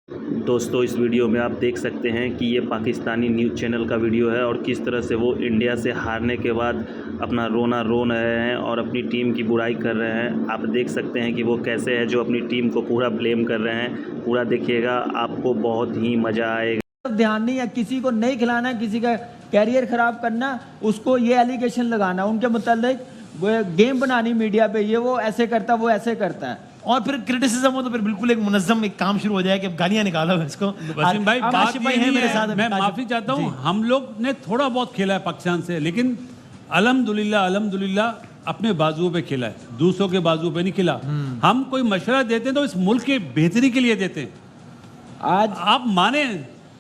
दोस्तों इस वीडियो में आप देख सकते हैं कि ये पाकिस्तानी न्यूज़ चैनल का वीडियो है और किस तरह से वो इंडिया से हारने के बाद अपना रोना रो रहे हैं और अपनी टीम की बुराई कर रहे हैं। आप देख सकते हैं कि वो कैसे है जो अपनी टीम को पूरा ब्लेम कर रहे हैं। पूरा देखिएगा, आपको बहुत ही मज़ा आएगा। ध्यान नहीं है, किसी को नहीं खिलाना, किसी का कैरियर खराब करना, उसको ये एलिगेशन लगाना उनके मुतालिक गेम बनानी मीडिया पे, ये वो ऐसे करता वो ऐसे करता है और फिर क्रिटिसिज्म हो तो फिर बिल्कुल एक मुनज़्ज़म एक काम शुरू हो जाए कि अब गालियां निकालो इसको। वसीम भाई, बात भाई ये है मेरे है, साथ, मैं माफी चाहता हूँ, हम लोग ने थोड़ा बहुत खेला है पाकिस्तान से, लेकिन अल्हम्दुलिल्लाह अपने बाजुओं पे खेला है, दूसरों के बाजुओं पे नहीं खेला। हम कोई मशवरा देते हैं तो इस मुल्क के बेहतरी के लिए देते हैं। आज आप माने,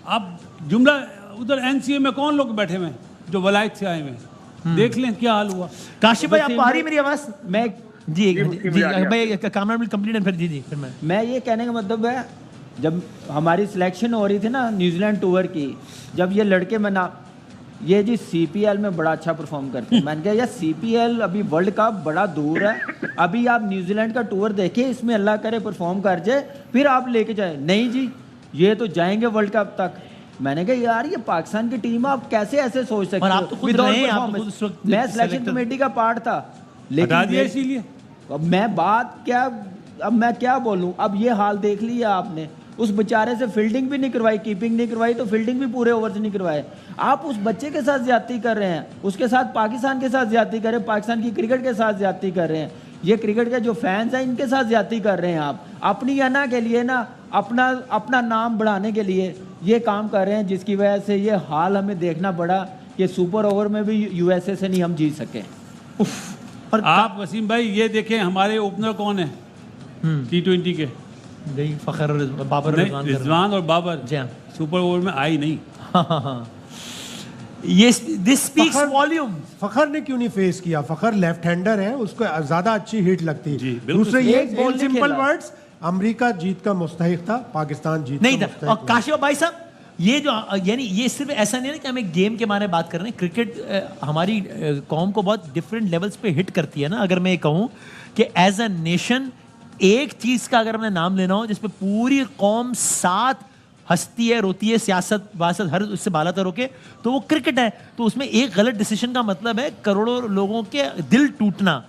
आप जुमला उधर एनसीए में कौन लोग बैठे हुए हैं जो वलायत से आए हुए हैं, देख लें क्या हाल हुआ। काशिफ भाई, आपको आ रही मेरी आवाज? मैं जी भाई, कामरान बिल कंप्लीट है, फिर जी फिर मैं ये कहने का मतलब है, जब हमारी सिलेक्शन हो रही थी ना न्यूजीलैंड टूर की, जब ये लड़के में ना ये जी सीपीएल में बड़ा अच्छा परफॉर्म करते हैं, मैंने कहा यार सीपीएल अभी वर्ल्ड कप बड़ा दूर है, अभी आप न्यूजीलैंड का टूर देखिए, इसमें अल्लाह करे परफॉर्म कर जाए फिर आप लेके जाए। नहीं जी, ये तो जाएंगे वर्ल्ड कप तक। मैंने कहा यार ये पाकिस्तान की टीम, आप कैसे ऐसे सोच सकते हो? आप तो खुद रहे हैं, आप तो खुद इस वक्त मैं सिलेक्शन कमेटी का पार्ट था, लेकिन इसीलिए अब मैं बात क्या, अब मैं क्या बोलूं, अब ये हाल देख लिया आपने, उस बेचारे से फील्डिंग भी नहीं करवाई, कीपिंग नहीं करवाई, तो फील्डिंग भी पूरे ओवर से नहीं करवाए। आप उस बच्चे के साथ ज्यादती कर रहे हैं, उसके साथ पाकिस्तान के साथ ज्यादती कर रहे हैं, पाकिस्तान की क्रिकेट के साथ ज्यादती कर रहे हैं, ये क्रिकेट के जो फैंस हैं इनके साथ ज्यादती कर रहे हैं। आप अपनी अना के लिए ना, अपना नाम बढ़ाने के लिए ये काम कर रहे हैं, जिसकी वजह से ये हाल हमें देखना पड़ा कि सुपर ओवर में भी यूएसए से नहीं हम जीत सके। और आप वसीम भाई ये देखें, हमारे ओपनर कौन है T20 के? फखर, बाबर, रिजवान और बाबर सुपर ओवर में आई नहीं। ये दिस स्पीक्स वॉल्यूम। फखर ने क्यों नहीं फेस किया? फखर लेफ्ट हैंडर है, उसको ज्यादा अच्छी हिट लगती है। दूसरे ये इन सिंपल वर्ड्स, अमेरिका जीत का मुस्तहिक था, पाकिस्तान जीत नहीं का था। और काशिफ भाई साहब, ये जो यानी ये सिर्फ ऐसा नहीं है कि हमें गेम के बारे में बात कर रहे हैं, क्रिकेट हमारी कौम को बहुत डिफरेंट लेवल्स पे हिट करती है ना। अगर मैं कहूँ कि एज अ नेशन एक चीज का अगर हमें नाम लेना हो जिसपे पूरी कौम साथ हंसती है, रोती है, सियासत वासत हर उससे बालातर होके, तो वो क्रिकेट है। तो उसमें एक गलत डिसीजन का मतलब है करोड़ों लोगों के दिल टूटना।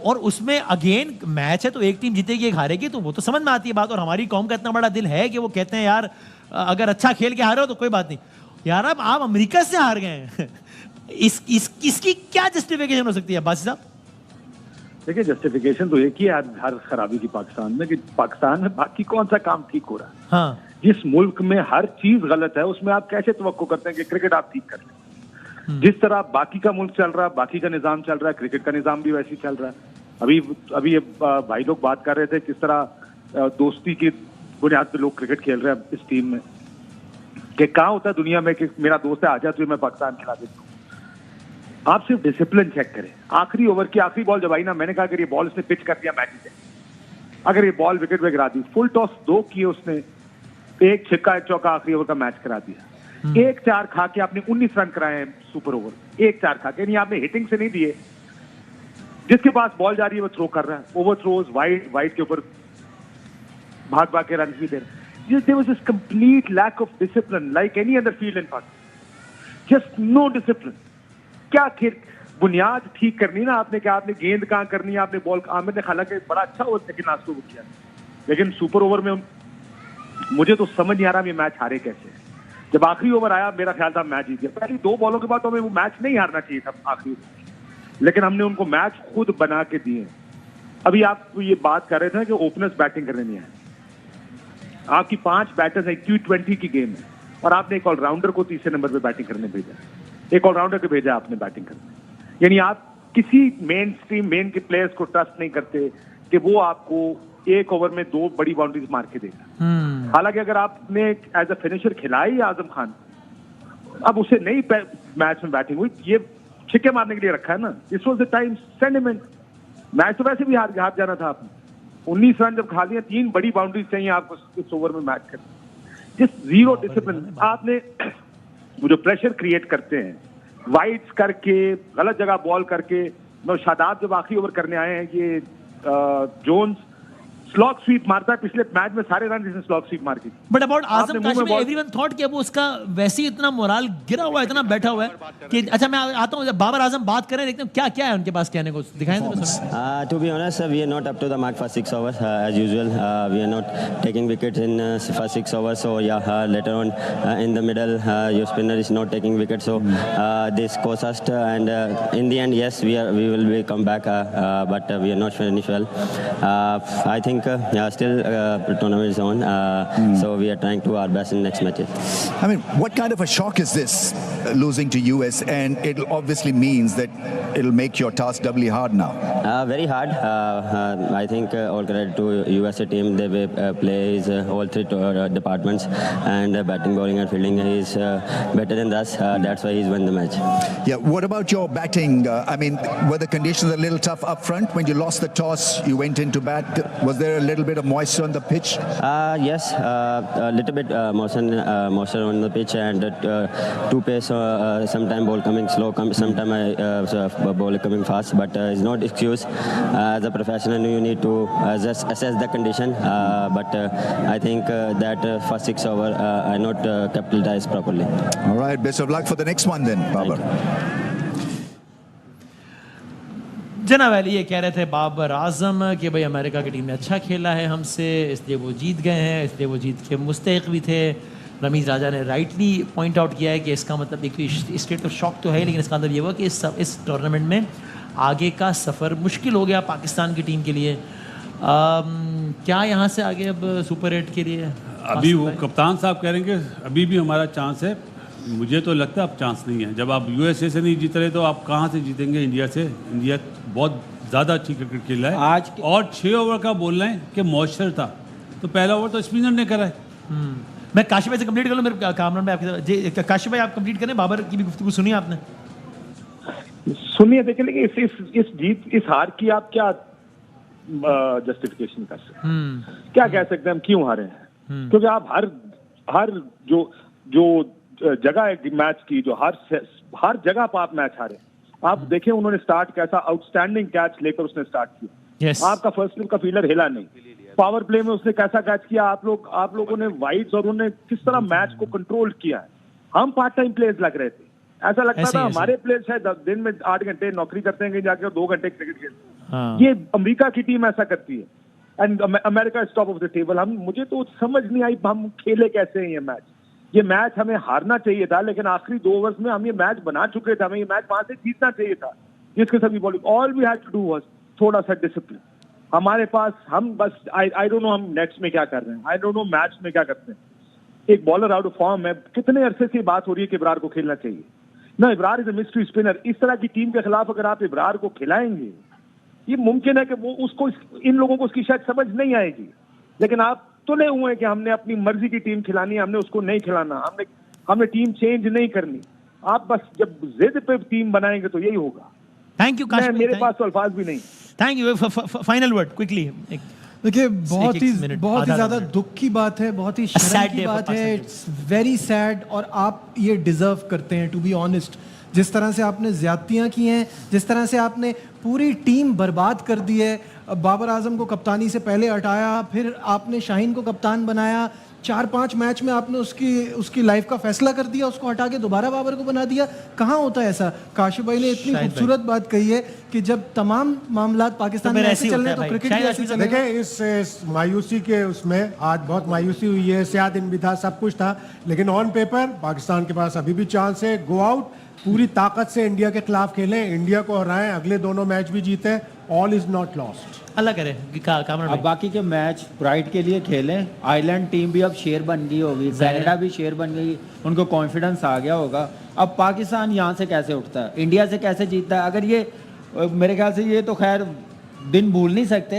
और उसमें अगेन मैच है तो एक टीम जीतेगी एक हारेगी, तो वो तो समझ में आती है बात। और हमारी कौम का इतना बड़ा दिल है कि वो कहते हैं यार अगर अच्छा खेल के हारे हो तो कोई बात नहीं। यार अब आप अमेरिका से हार गए हैं इसकी क्या जस्टिफिकेशन हो सकती है बासी साहब? देखिए, जस्टिफिकेशन तो एक ही है हर खराबी की पाकिस्तान में, कि पाकिस्तान में बाकी कौन सा काम ठीक हो रहा है। हाँ, जिस मुल्क में हर चीज गलत है उसमें आप कैसे तवक्को करते हैं कि क्रिकेट आप ठीक कर लें? जिस तरह बाकी का मुल्क चल रहा है, बाकी का निजाम चल रहा है, क्रिकेट का निजाम भी वैसे ही चल रहा है। अभी ये भाई लोग बात कर रहे थे किस तरह दोस्ती की बुनियाद पे लोग क्रिकेट खेल रहे हैं इस टीम में, कि कहाँ होता है दुनिया में कि मेरा दोस्त है आ जा तो मैं पाकिस्तान खिला देता हूँ। आप सिर्फ डिसिप्लिन चेक करें। आखिरी ओवर की आखिरी बॉल जब आई ना, मैंने कहा अगर ये बॉल इसने पिच कर दिया मैच जीते, अगर ये बॉल विकेट पे गिरा दी, फुल टॉस 2 किए उसने, एक छिक्का एक चौका आखिरी ओवर का मैच करा दिया। 1-4 खा के आपने 19 रन कराए हैं सुपर ओवर, 1-4 खा के, नहीं आपने हिटिंग से नहीं दिए। जिसके पास बॉल जा रही है वो थ्रो कर रहा है, ओवर थ्रोज वाइड के ऊपर भाग के रन भी दे रहे। There was this complete lack of discipline, like any other field in Pakistan. Just no discipline. क्या खेल बुनियाद ठीक करनी ना आपने, क्या आपने गेंद कहाँ करनी है, आपने बॉल आमिर ने हालांकि बड़ा अच्छा ओवर सेकंड हाफ को किया, लेकिन सुपर ओवर में मुझे तो समझ नहीं आ रहा ये मैच हारे कैसे। जब आखिरी ओवर आया मेरा ख्याल था मैच जीत गया। पहली 2 बॉलों के बाद तो हमें वो मैच नहीं हारना चाहिए था आखिरी ओवर, लेकिन हमने उनको मैच खुद बना के दिए। अभी आप ये बात कर रहे थे कि ओपनर्स बैटिंग करने नहीं आए, आपकी 5 बैटर्स है, T20 की गेम है, और आपने एक ऑलराउंडर को तीसरे नंबर पे बैटिंग करने भेजा, एक ऑलराउंडर को भेजा आपने बैटिंग करने। यानी आप किसी मेन के प्लेयर्स को ट्रस्ट नहीं करते कि वो आपको एक ओवर में 2 बड़ी बाउंड्रीज मार के देगा। हालांकि अगर आपने एज अ फिनिशर खिलाई आजम खान, अब उसे नहीं मैच में बैटिंग हुई, ये छिक्के मारने के लिए रखा है ना, this was the time sentiment. Match तो वैसे भी हार जाना था आपने, 19 रन जब खा लिया, 3 बड़ी बाउंड्रीज चाहिए आपको इस ओवर में मैच करने। जिस जीरो डिसिप्लिन आपने वो जो प्रेशर क्रिएट करते हैं वाइड्स करके, गलत जगह बॉल करके। शादाब जब आखिरी ओवर करने आए हैं, ये जोन्स स्लॉग स्वीप मारता है, पिछले मैच में सारे रन जिसने स्लॉग स्वीप मार की। बट अबाउट आपने आजम मुंह काशिफ में भाई, बहुत- एवरीवन थॉट कि अब उसका वैसे ही इतना मोराल गिरा हुआ है, इतना बैठा हुआ है कि अच्छा मैं आता हूँ, जब बाबर आजम बात करें देखते हैं क्या है उनके पास कहने को, दिखाएं तो मैं सुनूं। To be honest, we are not up to the mark for 6 hours as usual. We are not taking wickets in first 6 hours. So yeah, later on in the middle, your spinner is not taking wickets. So this cost us, and in the end, yes, we will be come back, but we are not finished well. I think still tournament is on, so we are trying to our best in next matches. I mean, what kind of a shock is this, losing to US? And it obviously means that it'll make your task doubly hard now. Very hard. I think all credit to USA team. They plays all three departments, and batting, bowling, and fielding. He's better than us. That's why he's won the match. Yeah. What about your batting? I mean, were the conditions a little tough up front when you lost the toss? You went into bat. Was there a little bit of moisture on the pitch? Yes, a little bit moisture on the pitch, and two pace. Sometime ball coming slow, sometime ball coming fast. But it's not excuse. As a professional, you need to just assess the condition. But I think that first 6 hours are not capitalized properly. All right. Best of luck for the next one then, Babar. जनाब अली ये कह रहे थे बाबर आजम कि भाई America की team ने अच्छा खेला है हमसे, इसलिए वो जीत गए हैं, इसलिए वो जीत के मुस्तहिक भी थे। रमीज राजा ने राइटली पॉइंट आउट किया है कि इसका मतलब एक स्टेट ऑफ शॉक तो है, लेकिन इसका मतलब ये हुआ कि इस टूर्नामेंट में आगे का सफ़र मुश्किल हो गया पाकिस्तान की टीम के लिए। क्या यहाँ से आगे अब सुपर 8 के लिए अभी वो कप्तान साहब कह रहे हैं कि अभी भी हमारा चांस है। मुझे तो लगता है अब चांस नहीं है। जब आप यूएसए से नहीं जीत रहे तो आप कहाँ से जीतेंगे इंडिया से? इंडिया बहुत ज़्यादा अच्छी क्रिकेट खेल रहा है और 6 ओवर का बोल रहे हैं कि मॉइस्चर था, तो पहला ओवर तो स्पिनर ने करा है। मैं काशिफ भाई से कंप्लीट कर लूँ, मेरे कामरान में आपके काशिफ भाई आप कंप्लीट करें। बाबर की भी गुफ्तगू सुनी आपने? सुनिए, देखिए, लेकिन इस जीत, इस हार की आप क्या जस्टिफिकेशन कर सकते हैं? क्या कह सकते हैं हम क्यों हारे हैं? क्योंकि आप हर जो जगह है मैच की, जो हर जगह पर आप मैच हारे। आप देखें उन्होंने स्टार्ट कैसा आउटस्टैंडिंग कैच लेकर उसने स्टार्ट किया। आपका फर्स्ट स्लिप का फील्डर हिला नहीं। पावर प्ले में उसने कैसा कैच किया, आप लोगों ने वाइड्स और उन्होंने किस तरह मैच को कंट्रोल किया है। हम पार्ट टाइम प्लेयर्स लग रहे थे, ऐसा लगता था हमारे प्लेयर्स शायद दिन में 8 घंटे नौकरी करते हैं, कहीं जाके 2 घंटे क्रिकेट खेलते हैं। ये अमेरिका की टीम ऐसा करती है, and America is top of the table. मुझे तो समझ नहीं आई हम खेले कैसे हैं ये मैच। ये मैच हमें हारना चाहिए था, लेकिन आखिरी 2 ओवर्स में हम ये मैच बना चुके थे। हमें ये मैच वहां से जीतना चाहिए था, जिसके सभी bowling. All we had to do was थोड़ा सा डिसिप्लिन हमारे पास। हम बस आई डोंट नो हम नेक्स्ट में क्या कर रहे हैं, आई डोंट नो मैच में क्या करते हैं। एक बॉलर आउट ऑफ फॉर्म है, कितने अरसे से बात हो रही है कि इब्रार को खेलना चाहिए ना। Ibrar is a mystery spinner. इस तरह की टीम के खिलाफ अगर आप इब्रार को खिलाएंगे, ये मुमकिन है कि वो उसको इन लोगों को उसकी शायद समझ नहीं आएगी। लेकिन आप तुले हुए हैं कि हमने अपनी मर्जी की टीम खिलानी है, हमने उसको नहीं खिलाना, हमने टीम चेंज नहीं करनी। आप बस जब जिद पे टीम बनाएंगे तो यही होगा। थैंक यू काशिफ, मेरे पास तो अल्फाज भी नहीं। Thank you. Final word quickly. देखिए, बहुत ही ज़्यादा दुख की बात है, बहुत ही शर्म की बात है। इट्स वेरी सैड, और आप ये डिजर्व करते हैं, टू बी ऑनेस्ट। जिस तरह से आपने ज्यादतियाँ की हैं, जिस तरह से आपने पूरी टीम बर्बाद कर दी है। बाबर आजम को कप्तानी से पहले हटाया, फिर आपने शाहीन को कप्तान बनाया। 4-5 मैच में आपने उसकी लाइफ का फैसला कर दिया, उसको हटा के दोबारा बाबर को बना दिया। कहाँ होता है ऐसा? काशिफ भाई ने इतनी खूबसूरत बात कही है कि जब तमाम मामला पाकिस्तान में ऐसे चल रहे हैं तो क्रिकेट भी ऐसे चलेगा। देखिए, इस मायूसी के उसमें आज बहुत मायूसी हुई है। सियाद इन भी था, सब कुछ था, लेकिन ऑन पेपर पाकिस्तान के पास अभी भी चांस है। गो आउट, पूरी ताकत से इंडिया के खिलाफ खेलें, इंडिया को हराएं, अगले दोनों मैच भी जीतें। All is not lost. अल्लाह करे। अब बाकी के मैच प्राइड के लिए खेलें। आइलैंड टीम भी अब शेर बन गई होगी, कनाडा भी शेर बन गई, उनको कॉन्फिडेंस आ गया होगा। अब पाकिस्तान यहाँ से कैसे उठता है, इंडिया से कैसे जीतता है? अगर ये, मेरे ख्याल से ये तो खैर दिन भूल नहीं सकते।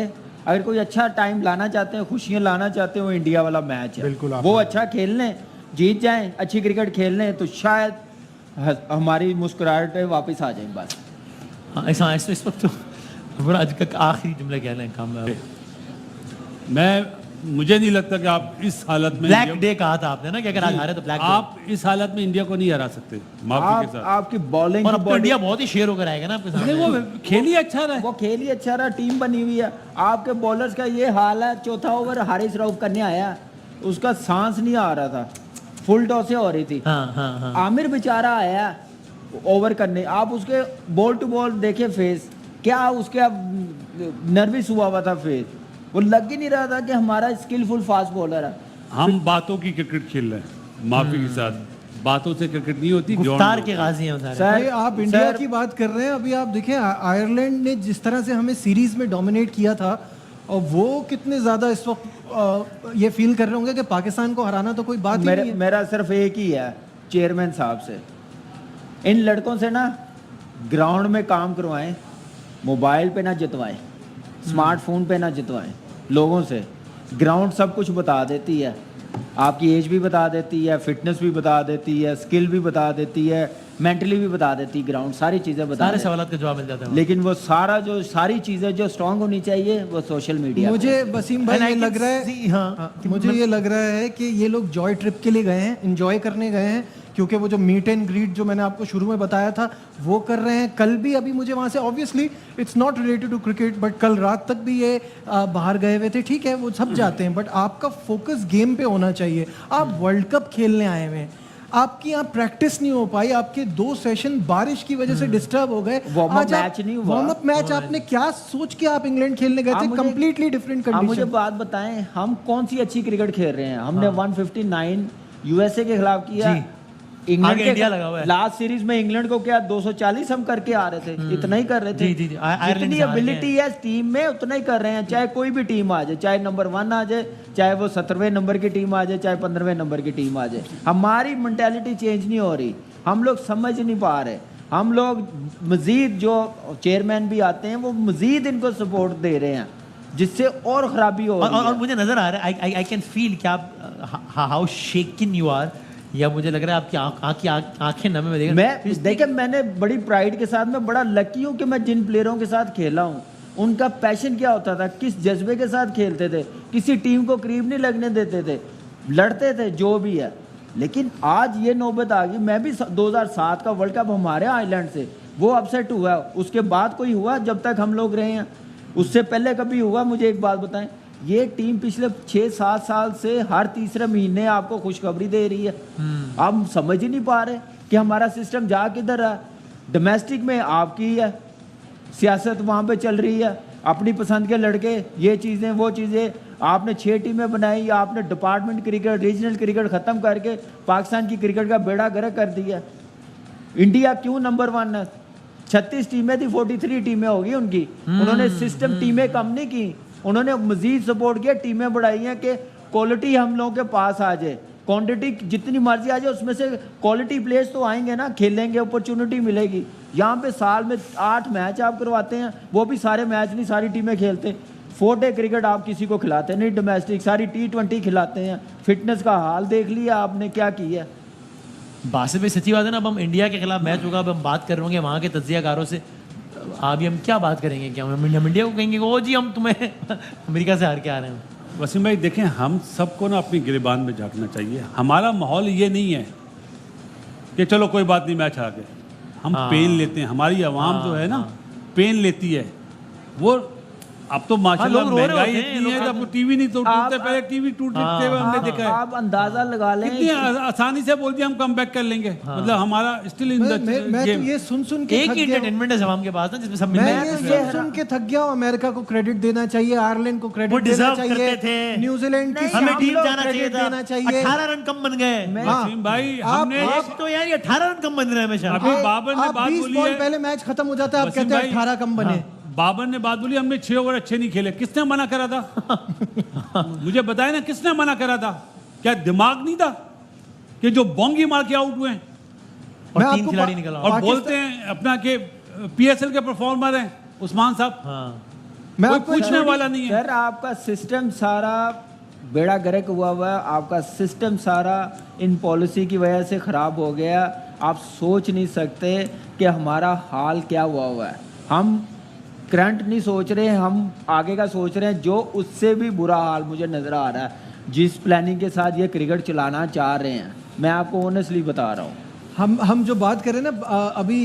अगर कोई अच्छा टाइम लाना चाहते हैं, खुशियाँ लाना चाहते हैं, वो इंडिया वाला मैच है। बिल्कुल, वो अच्छा खेल लें, जीत जाएं, अच्छी क्रिकेट खेल लें, तो शायद हमारी मुस्कुराहटें वापस आ जाएं। बस हाँ, इस वक्त तो बड़ा आज का आखिरी जुमला क्या है काम। मैं मुझे नहीं लगता कि आप इस हालत में ब्लैक डे कहा था आपने ना कि अगर आज हारे तो ब्लैक डे। आप इस हालत में इंडिया को नहीं हरा सकते माफी के साथ। आपकी बॉलिंग और अब तो इंडिया बहुत ही शेर होकर आएगा ना आपके सामने। वो खेल ही अच्छा रहा है। वो खेल ही अच्छा रहा, टीम बनी हुई है। आपके बॉलर्स का ये हाल है, चौथा ओवर हारिस रऊफ करने आया, उसका सांस नहीं आ रहा था, फुल टॉसें हो रही थी। आमिर बेचारा आया ओवर करने, आप उसके बॉल टू बॉल देखे फेस, क्या उसके नर्वस हुआ था फेस, वो लग ही नहीं रहा था कि हमारा स्किलफुल फास्ट बॉलर है। हम बातों की क्रिकेट खेल रहे हैं माफी के साथ, बातों से क्रिकेट नहीं होती। गुफ्तार के गाजी हैं सारे। भाई आप इंडिया की बात कर रहे हैं, अभी आप देखें आयरलैंड ने जिस तरह से हमें सीरीज में डोमिनेट किया था, और वो कितने ज्यादा इस वक्त ये फील कर रहे होंगे कि पाकिस्तान को हराना तो कोई बात ही नहीं है। मेरा सिर्फ एक ही है चेयरमैन साहब से, इन लड़कों से ना ग्राउंड में काम करवाएं, मोबाइल पे ना जितवाएं, स्मार्टफोन पे ना जितवाएं, लोगों से। ग्राउंड सब कुछ बता देती है, आपकी एज भी बता देती है, फिटनेस भी बता देती है, स्किल भी बता देती है, मेंटली भी बता देती है। ग्राउंड सारी चीज़ें बता, सारे सवालों के जवाब मिल जाते हैं। लेकिन वो सारी चीज़ें जो स्ट्रांग होनी चाहिए वो सोशल मीडिया। मुझे वसीम भाई ये लग रहा है, मुझे ये लग रहा है कि ये लोग जॉय ट्रिप के लिए गए हैं, एंजॉय करने गए हैं, क्योंकि वो जो मीट एंड ग्रीट जो मैंने आपको शुरू में बताया था वो कर रहे हैं। कल भी अभी मुझे वहाँ से, obviously it's not related to cricket, but कल रात तक भी ये बाहर गए हुए थे। ठीक है, वो सब जाते हैं, बट आपका फोकस गेम पे होना चाहिए। आप वर्ल्ड कप खेलने आए हुए हैं, आपकी यहाँ प्रैक्टिस नहीं हो पाई, आपके 2 सेशन बारिश की वजह से डिस्टर्ब हो गए, वार्म अप मैच आपने क्या सोच के आप इंग्लैंड खेलने गए थे? Completely different condition. मुझे बात बताएं, हम कौन सी अच्छी क्रिकेट खेल रहे हैं? हमने 159 यूएसए के खिलाफ किया, इंग्लैंड इंडिया लगा हुआ है। लास्ट सीरीज में इंग्लैंड को क्या 240 हम करके आ रहे थे, इतना ही कर रहे थे। जितनी एबिलिटी है टीम में उतना ही कर रहे हैं, चाहे कोई भी टीम आ जाए, चाहे नंबर 1 आ जाए, चाहे वो 17वें नंबर की टीम आ जाए, चाहे 15वें नंबर की टीम आ जाए। हमारी मेंटालिटी चेंज नहीं हो रही, हम लोग समझ नहीं पा रहे। हम लोग मजीद, जो चेयरमैन भी आते हैं वो मजीद इनको सपोर्ट दे रहे हैं, जिससे और खराबी हो रही है। और मुझे नजर आ रहा है, आई कैन फील कि आप हाउ शेकिन यू आर, या मुझे लग रहा है आपकी आंखें नमे में देखिए मैंने बड़ी प्राइड के साथ, मैं बड़ा लकी हूँ कि मैं जिन प्लेयरों के साथ खेला हूँ, उनका पैशन क्या होता था, किस जज्बे के साथ खेलते थे, किसी टीम को करीब नहीं लगने देते थे, लड़ते थे जो भी है। लेकिन आज ये नौबत आ गई, मैं भी 2007 का वर्ल्ड कप हमारे आइलैंड से वो अपसेट हुआ, उसके बाद कोई हुआ जब तक हम लोग रहे हैं? उससे पहले कभी हुआ? मुझे एक बात बताएं, ये टीम पिछले 6-7 साल से हर तीसरे महीने आपको खुशखबरी दे रही है। आप समझ ही नहीं पा रहे कि हमारा सिस्टम जा किधर है। डोमेस्टिक में आपकी है सियासत, वहाँ पे चल रही है, अपनी पसंद के लड़के, ये चीज़ें वो चीज़ें। आपने 6 टीमें बनाई, आपने डिपार्टमेंट क्रिकेट, रीजनल क्रिकेट ख़त्म करके पाकिस्तान की क्रिकेट का बेड़ा गर्क कर दिया। इंडिया क्यों नंबर 1 है? 36 टीमें थी, 43 टीमें होगी उनकी। उन्होंने सिस्टम टीमें कम नहीं की, उन्होंने मजीद सपोर्ट किया, टीमें बढ़ाई हैं कि क्वालिटी हम लोगों के पास आ जाए। क्वांटिटी जितनी मर्जी आ जाए, उसमें से क्वालिटी प्लेयर्स तो आएंगे ना, खेलेंगे, अपॉर्चुनिटी मिलेगी। यहाँ पे साल में 8 मैच आप करवाते हैं, वो भी सारे मैच नहीं सारी टीमें खेलते। 4 डे क्रिकेट आप किसी को खिलाते नहीं, डोमेस्टिक सारी T20 खिलाते हैं। फिटनेस का हाल देख लिया आपने क्या किया। बासित भाई सच्ची बात है ना, अब हम इंडिया के खिलाफ मैच होगा, अब हम बात कर रहे वहाँ के तज्जियाकारों से, अभी हम क्या बात करेंगे? क्या हम इंडिया को कहेंगे ओ जी हम तुम्हें अमेरिका से हार के आ रहे हैं? वसीम भाई देखें, हम सबको ना अपनी गिरबान में झांकना चाहिए। हमारा माहौल ये नहीं है कि चलो कोई बात नहीं मैच हार गए, हम पेन लेते हैं। हमारी आवाम जो है ना पेन लेती है। वो अब तो माशाल्लाह महंगाई इतनी है, अब तो टीवी नहीं टूटते, पहले टीवी टूटते हुए हमने देखा है। आप अंदाजा लगा लें, कितनी आसानी से बोल दिया हम कम बैक कर लेंगे। मतलब हमारा स्टिल इन द मैं तो ये सुन के एक ही एंटरटेनमेंट है आवाम के पास ना, जिसमें सब मैं ये सुन के थक गया हूं। अमेरिका को क्रेडिट देना चाहिए, आयरलैंड को क्रेडिट देना चाहिए, न्यूजीलैंड की हमें टीम जाना चाहिए था, देना चाहिए। 18 रन कम बन गए भाई। हमने तो यार 18 रन कम बन रहे हैं हमेशा। अभी बाबर ने बात बोली है, पहले मैच खत्म हो जाता है, आप कहते हैं 18 कम बने। बाबर ने बात बोली हमने 6 ओवर अच्छे नहीं खेले। किसने मना करा था? मुझे बताया ना, किसने मना करा था? क्या दिमाग नहीं था कि जो बोंगी मार के आउट हुए और 3 खिलाड़ी निकला और बोलते हैं अपना के PSL के परफॉर्मर हैं उस्मान साहब। मैं कोई पूछने वाला नहीं है। सर आपका सिस्टम सारा बेड़ा गर्क हुआ है, आपका सिस्टम सारा इन पॉलिसी की वजह से खराब हो गया। आप सोच नहीं सकते कि हमारा हाल क्या हुआ है। हम करंट नहीं सोच रहे, हम आगे का सोच रहे हैं, जो उससे भी बुरा हाल मुझे नज़र आ रहा है जिस प्लानिंग के साथ ये क्रिकेट चलाना चाह रहे हैं। मैं आपको ऑनेस्टली बता रहा हूँ। हम जो बात करें ना, अभी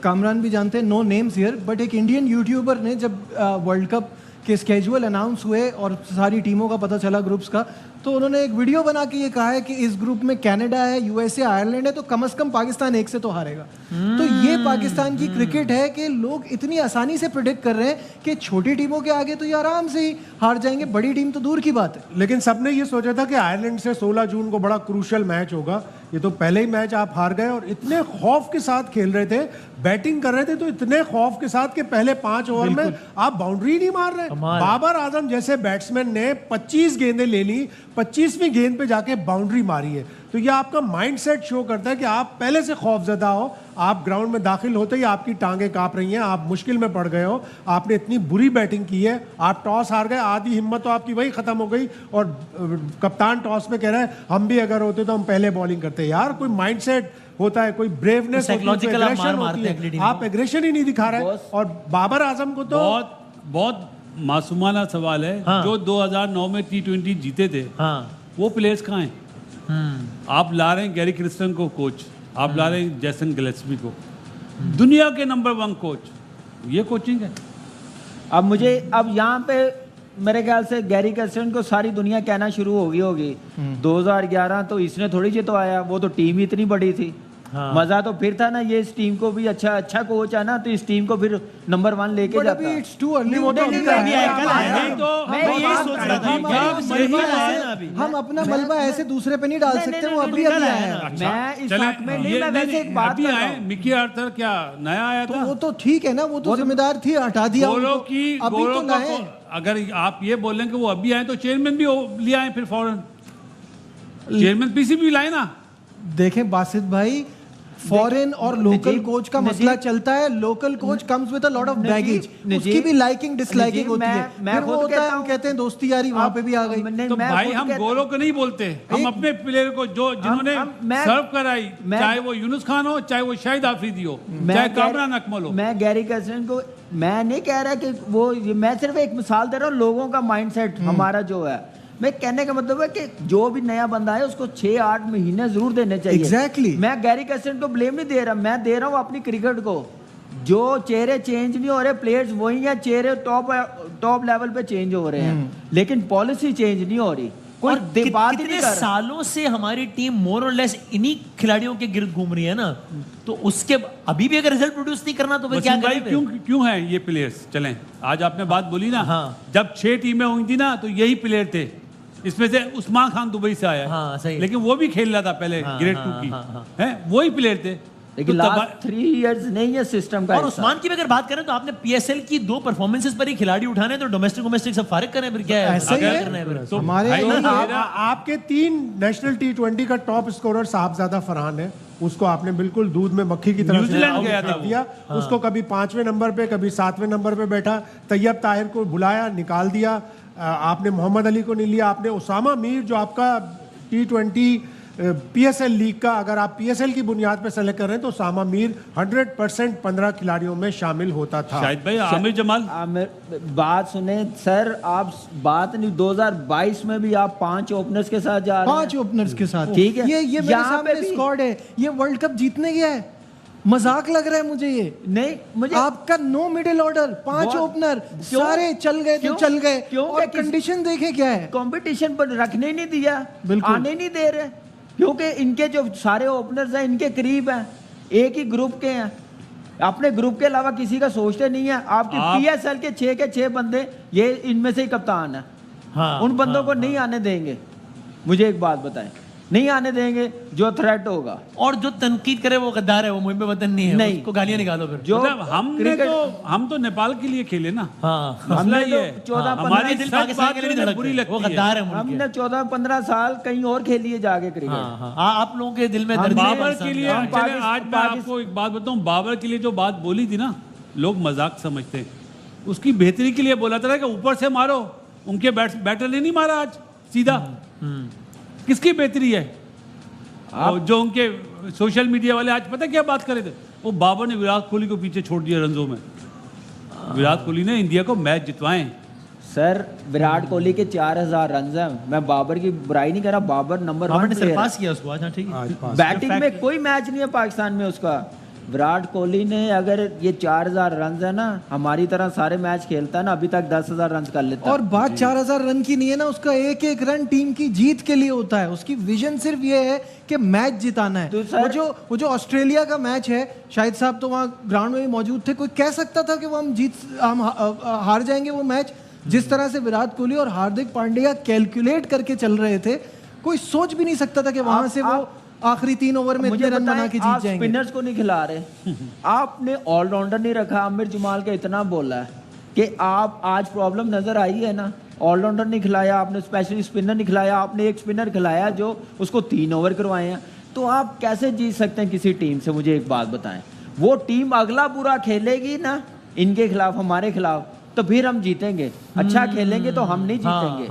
कामरान भी जानते हैं, नो नेम्स हियर, बट एक इंडियन यूट्यूबर ने जब वर्ल्ड कप के स्केजुअल अनाउंस हुए और सारी टीमों का पता चला ग्रुप्स का, तो उन्होंने एक वीडियो बना के ये कहा है कि इस ग्रुप में कनाडा है, यूएसए, आयरलैंड है, तो कम से कम पाकिस्तान एक से तो हारेगा। तो ये पाकिस्तान की क्रिकेट है कि लोग इतनी आसानी से प्रिडिक्ट कर रहे हैं कि छोटी टीमों के आगे तो ये आराम से ही हार जाएंगे, बड़ी टीम तो दूर की बात है। लेकिन सबने ये सोचा था कि आयरलैंड से 16 जून को बड़ा क्रूशियल मैच होगा, ये तो पहले ही मैच आप हार गए और इतने खौफ के साथ खेल रहे थे, बैटिंग कर रहे थे तो इतने खौफ के साथ कि पहले 5 ओवर में आप बाउंड्री नहीं मार रहे। बाबर आजम जैसे बैट्समैन ने 25 गेंदें ले ली, 25वीं गेंद पे जाके बाउंड्री मारी है। तो ये आपका माइंडसेट शो करता है कि आप पहले से खौफजदा हो, आप ग्राउंड में दाखिल होते ही आपकी टांगें कांप रही हैं, आप मुश्किल में पड़ गए हो, आपने इतनी बुरी बैटिंग की है, आप टॉस हार गए, आधी हिम्मत तो आपकी वही खत्म हो गई और कप्तान टॉस में कह रहा है हम भी अगर होते तो हम पहले बॉलिंग करते। यार कोई माइंडसेट होता है, कोई ब्रेवनेस होती है, आप एग्रेशन ही नहीं दिखा रहे। और बाबर आजम को तो बहुत मासूमाना सवाल है, जो 2009 में T20 जीते थे वो प्लेयर्स कहाँ हैं? आप ला रहे हैं गैरी क्रिस्टन को कोच, आप ला रहे हैं जैसन गिलेस्पी को, दुनिया के नंबर 1 कोच, ये कोचिंग है। अब यहाँ पे मेरे ख्याल से गैरी कर्स्टन को सारी दुनिया कहना शुरू हो गई होगी। 2011 तो इसने थोड़ी जितवाया, वो तो टीम ही इतनी बड़ी थी। मजा तो फिर था ना, ये इस टीम को भी अच्छा कोच है ना, तो इस टीम को फिर नंबर 1 लेके जाता। अभी इट्स टू अर्ली, वो तो हम अपना मलबा ऐसे दूसरे पे नहीं डाल सकते, वो अभी आया है। मैं इस बात में नहीं, मैं वैसे एक बात कर रहा हूं, मिकी आर्थर क्या नया आया था? वो तो ठीक है ना, वो तो जिम्मेदार थी, हटा दिया अभी तो लाए। अगर आप ये बोल रहे हैं कि वो अभी आए तो चेयरमैन भी ले आए, फिर फौरन चेयरमैन पीसीबी लाए ना। देखें बासित भाई, फॉरेन और लोकल कोच का मसला चलता है। Local coach comes with a lot of baggage, उसकी भी लाइकिंग डिसलाइकिंग होती है। मैं वो होता है, हम कहते हैं दोस्ती यारी वहां पे भी आ गई। तो भाई हम गोलों को नहीं बोलते, हम अपने प्लेयर को जो जिन्होंने सर्व कराई, चाहे वो यूनुस खान हो, चाहे वो शाहिद आफरीदी हो, चाहे कामरान अकमल हो। मैं गैरी कर्स्टन को मैं नहीं कह रहा कि वो, मैं सिर्फ एक मिसाल दे रहा हूँ लोगों का माइंडसेट हमारा जो है। मैं कहने का मतलब है कि जो भी नया बंदा है उसको 6-8 महीने जरूर देने चाहिए। Exactly. मैं गैरी कर्स्टन को ब्लेम नहीं दे रहा, मैं दे रहा हूँ अपनी क्रिकेट को। जो चेहरे चेंज नहीं हो रहे, प्लेयर्स वही हैं, चेहरे टॉप लेवल पे चेंज हो रहे हैं, लेकिन पॉलिसी चेंज नहीं हो रही। और कितने सालों से हमारी टीम मोर और लेस इन्हीं खिलाड़ियों के गिर्द घूम रही है ना, तो उसके अभी भी अगर रिजल्ट प्रोड्यूस नहीं करना तो फिर क्या करें? क्यों है ये प्लेयर्स? चलें, आज आपने बात बोली ना, जब 6 टीमें हुई थी ना तो यही प्लेयर थे, इसमें से उस्मान खान दुबई से आया, सही, लेकिन वो भी खेल रहा था पहले ग्रेड 2 की, है वही प्लेयर थे। लेकिन लास्ट 3 इयर्स नहीं है सिस्टम का। और उस्मान की भी अगर बात करें तो आपने पीएसएल की 2 परफॉर्मेंसेस पर ही खिलाड़ी उठाने, तो डोमेस्टिक सब फारिग करें, फिर क्या है? ऐसा ही है। तो हमारे आपके 3 नेशनल T20 का टॉप स्कोरर साहबजादा फरहान है, उसको आपने बिल्कुल दूध में मक्खी की तरह न्यूजीलैंड गया था दिया। उसको कभी 5वें नंबर पे, कभी 7वें नंबर पे बैठा। तैयब ताहिर को बुलाया, निकाल दिया। आपने मोहम्मद अली को नहीं लिया। आपने उसामा मीर, जो आपका T20 PSL लीग का, अगर आप PSL की बुनियाद पे सेलेक्ट कर रहे हैं तो उसामा मीर 100% 15 खिलाड़ियों में शामिल होता था। शाहिद भाई, आमिर जमाल, बात सुने सर, आप बात नहीं, 2022 में भी आप 5 ओपनर्स के साथ जा रहे हैं। 5 ओपनर्स के साथ, ठीक है। ये मेरे सामने स्क्वाड है, ये वर्ल्ड कप जीतने गया है। मजाक लग रहा है मुझे ये। नहीं, मुझे आपका नो मिडिल ऑर्डर, 5 ओपनर सारे चल गए तो चल गए। और कंडीशन देखे क्या है, कंपटीशन पर रखने नहीं दिया, आने नहीं दे रहे, क्योंकि इनके जो सारे ओपनर्स हैं इनके करीब हैं, एक ही ग्रुप के हैं, अपने ग्रुप के अलावा किसी का सोचते नहीं है। आपकी PSL के 6 के 6 बंदे, ये इनमें से ही कप्तान है। उन बंदों को नहीं आने देंगे। मुझे एक बात बताएं, नहीं आने देंगे जो थ्रेट होगा। और जो तनकीद करे वो गद्दार है, वो मुहिम वतन नहीं है, नहीं उसको गालियां निकालो। फिर जो हम तो नेपाल के लिए खेले ना। हमने ये 14-15 दिल पाकिस्तान के लिए नहीं बुरी लगती, वो गद्दार है। हमने 14-15 साल कहीं और खेलिए जाके क्रिकेट। आप लोगों के दिल में दर्द है। बाबर के लिए आज मैं आपको एक बात बताऊं, बाबर के लिए जो बात बोली थी ना, लोग मजाक समझते हैं, उसकी बेहतरी के लिए बोला था कि ऊपर से मारो। उनके बैटर ने नहीं मारा आज सीधा। किसकी बेहतरी है? जो उनके सोशल मीडिया वाले आज पता क्या बात कर रहे थे, वो बाबर ने विराट कोहली को पीछे छोड़ दिया रंजों में। विराट कोहली ने इंडिया को मैच जितवाए। सर विराट कोहली के 4000 रन हैं। मैं बाबर की बुराई नहीं कर रहा, बाबर नंबर 1 ने प्लेयर पास किया उसको आज, ठीक है। बैटिंग में कोई मैच नहीं है पाकिस्तान में उसका। विराट कोहली ने अगर ये 4000 रन है ना, हमारी तरह सारे मैच खेलता है ना, अभी तक 10,000 रन कर लेता है। और बात 4000 रन की नहीं है ना, उसका एक एक रन टीम की जीत के लिए होता है। उसकी विजन सिर्फ ये है कि मैच जिताना है। तो वो जो ऑस्ट्रेलिया का मैच है, शाहिद साहब तो वहाँ ग्राउंड में भी मौजूद थे, कोई कह सकता था कि वो हम हार जाएंगे वो मैच? जिस तरह से विराट कोहली और हार्दिक पांड्या कैलकुलेट करके चल रहे थे, कोई सोच भी नहीं सकता था कि वहां से वो आखिरी 3 ओवर में इतने रन बना के जीत जाएंगे। स्पिनर्स को नहीं खिला रहे, आपने ऑलराउंडर नहीं रखा। आमिर जमाल का इतना बोला है कि आप आज प्रॉब्लम नजर आई है ना, ऑलराउंडर नहीं खिलाया आपने, स्पेशली स्पिनर नहीं खिलाया आपने। एक स्पिनर खिलाया जो उसको 3 ओवर करवाए हैं। तो आप कैसे जीत सकते हैं किसी टीम से? मुझे एक बात बताएं, वो टीम अगला बुरा खेलेगी ना इनके खिलाफ, हमारे खिलाफ, तो फिर हम जीतेंगे। अच्छा खेलेंगे तो हम नहीं जीतेंगे,